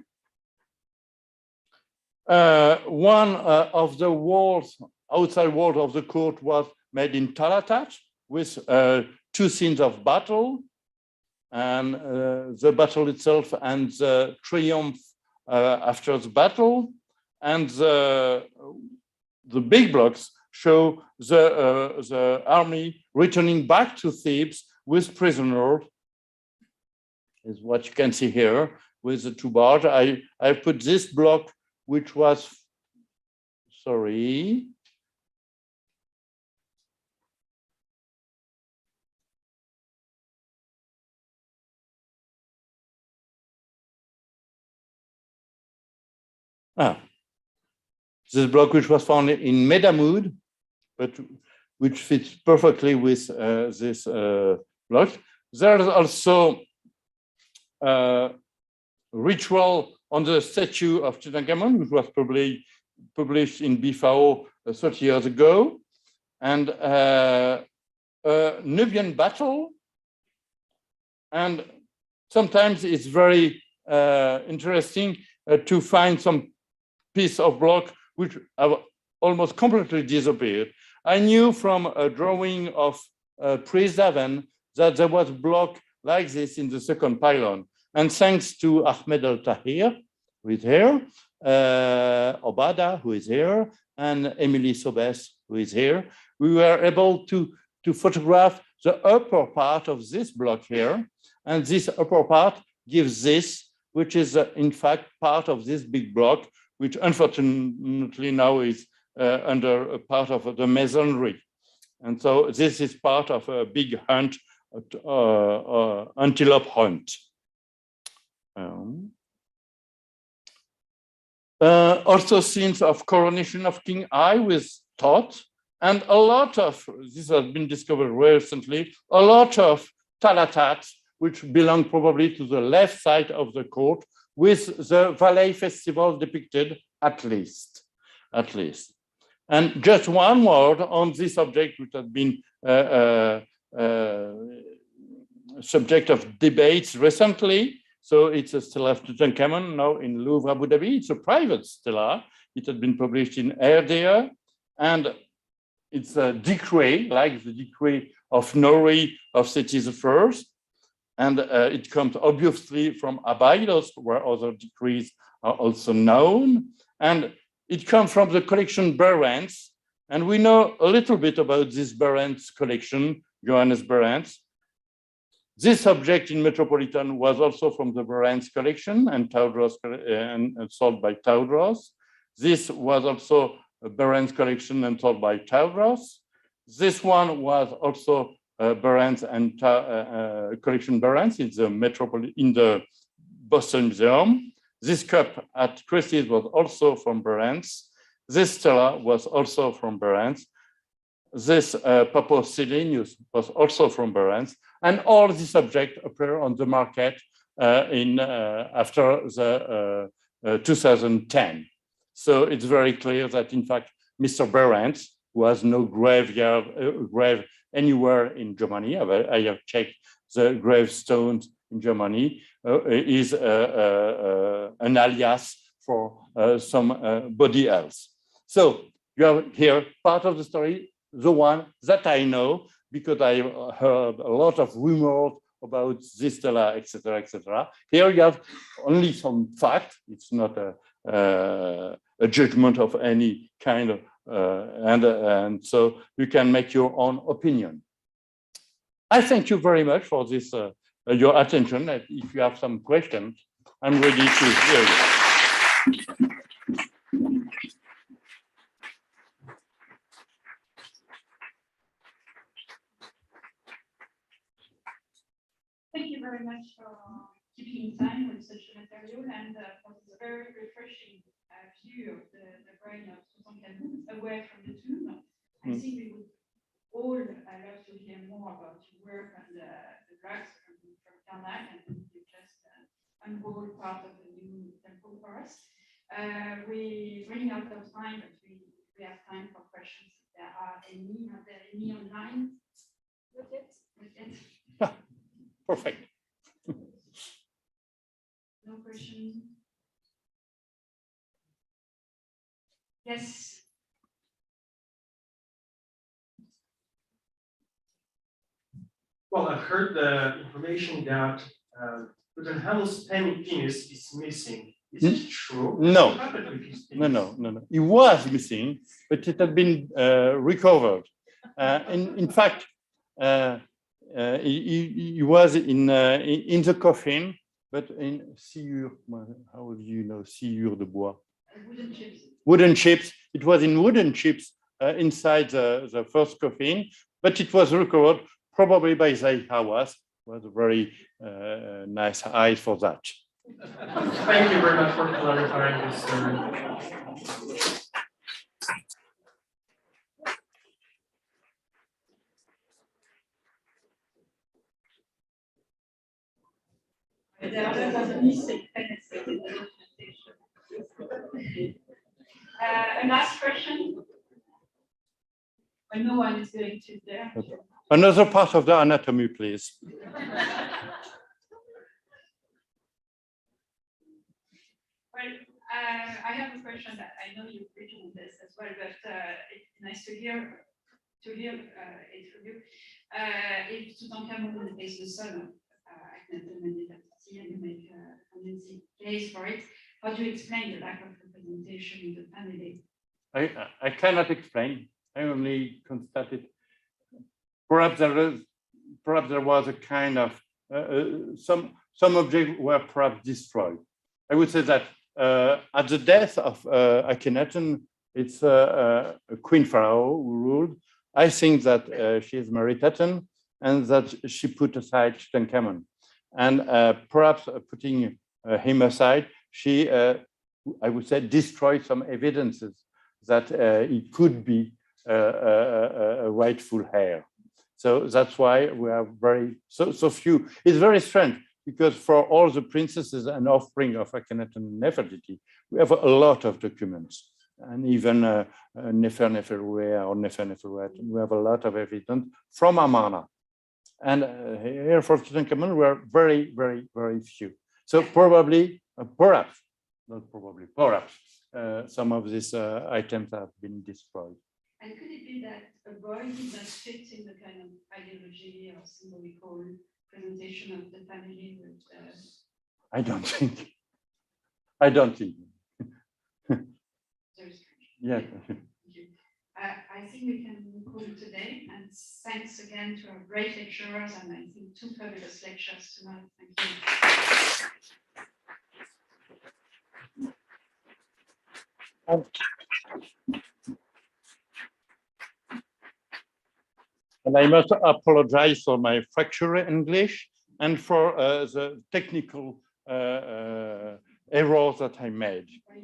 One of the walls, outside walls of the court was made in talatat with 2 scenes of battle, and the battle itself and the triumph after the battle. And the big blocks show the army returning back to Thebes with prisoners, is what you can see here with the 2 bars. I put this block, which was, sorry. This block, which was found in Medamud, but which fits perfectly with this block. There is also ritual on the statue of Tutankhamun, which was published in BFAO 30 years ago, and a Nubian battle. And sometimes it's very interesting to find some piece of block which have almost completely disappeared. I knew from a drawing of Priest Daven that there was a block like this in the second pylon. And thanks to Ahmed Al-Tahir, who is here, Obada, who is here, and Emily Sobes, who is here, we were able to photograph the upper part of this block here. And this upper part gives this, which is in fact part of this big block, which unfortunately now is under a part of the masonry. And so this is part of a big hunt, antelope hunt. Also scenes of coronation of King I with Tot, and a lot of, this has been discovered recently, a lot of talatats, which belong probably to the left side of the court, with the Valais festival depicted at least. And just one word on this subject, which has been subject of debates recently. So it's a stela of Tutankhamun now in Louvre, Abu Dhabi. It's a private stela. It had been published in Erdea, and it's a decree, like the decree of Nori of Seti I. And it comes obviously from Abydos, where other decrees are also known. And it comes from the collection Berens. And we know a little bit about this Berens collection, Johannes Berens. This object in Metropolitan was also from the Berens collection and Taudros, and sold by Taudros. This was also a Berens collection and sold by Taudros. This one was also Berens and collection Berens in the Boston Museum. This cup at Christie's was also from Berens. This stela was also from Berens. This Papos Selenius was also from Berens. And all these objects appear on the market after the 2010. So it's very clear that, in fact, Mr. Berens, who has no grave anywhere in Germany, I have checked the gravestones in Germany, is an alias for somebody else. So you have here part of the story, the one that I know, because I heard a lot of rumors about this stella, etc., etc. Here you have only some fact. It's not a judgment of any kind of, and so you can make your own opinion. I thank you very much for this, your attention. If you have some questions, I'm ready to hear you. Thank you very much for keeping time with such a material and for this very refreshing view of the brain of Tutankhamun away from the tomb. I think we would all love to hear more about your work and the drugs from Karnak, and you just unrolled part of the new temple for us. We're running out of time, but we have time for questions. If there are any, are there any online? Not yet. Not yet. Perfect. No question. Yes. Well, I've heard the information that Tutankhamun's penis is missing. Is it true? No. What happened with his No, penis? no, no, no. It was missing, but it had been recovered. In fact, he was in the coffin, but in sciure. How do you know sciure de bois? Wooden chips. Wooden chips. It was in wooden chips inside the first coffin, but it was recovered probably by the Hawas. Was a very nice eye for that. Thank you very much for clarifying this. There was a missing penis in the documentation. A last question. But no one is going to there. Another part of the anatomy, please. Well, I have a question that I know you've written on this as well, but it's nice to hear it from you. If Tutankhamun is the son of Akhenaten and Nefertiti, and you make a convincing case for it, how do you explain the lack of representation in the family? I cannot explain. I only constated. Perhaps there was a kind of some objects were perhaps destroyed. I would say that at the death of Akhenaten, it's a queen pharaoh who ruled. I think that she is Meritaten and that she put aside Tutankhamun. And perhaps putting him aside, she, I would say, destroyed some evidences that it could be a rightful heir. So that's why we are so few. It's very strange because for all the princesses and offspring of Akhenaten and Nefertiti, we have a lot of documents, and even Nefer-Neferuer or Nefer-Neferuet. We have a lot of evidence from Amarna, and here for Tutankhamun we are very, very, very few. So probably, perhaps, not probably, perhaps some of these items have been destroyed. And could it be that a boy did not fit in the kind of ideology or symbolical presentation of the family with I don't think. I don't think. very strange. Yeah. Thank you. I think we can call it today, and thanks again to our great lecturers, and I think 2 fabulous lectures tonight. Thank you. And I must apologize for my fractured English and for the technical errors that I made. Well,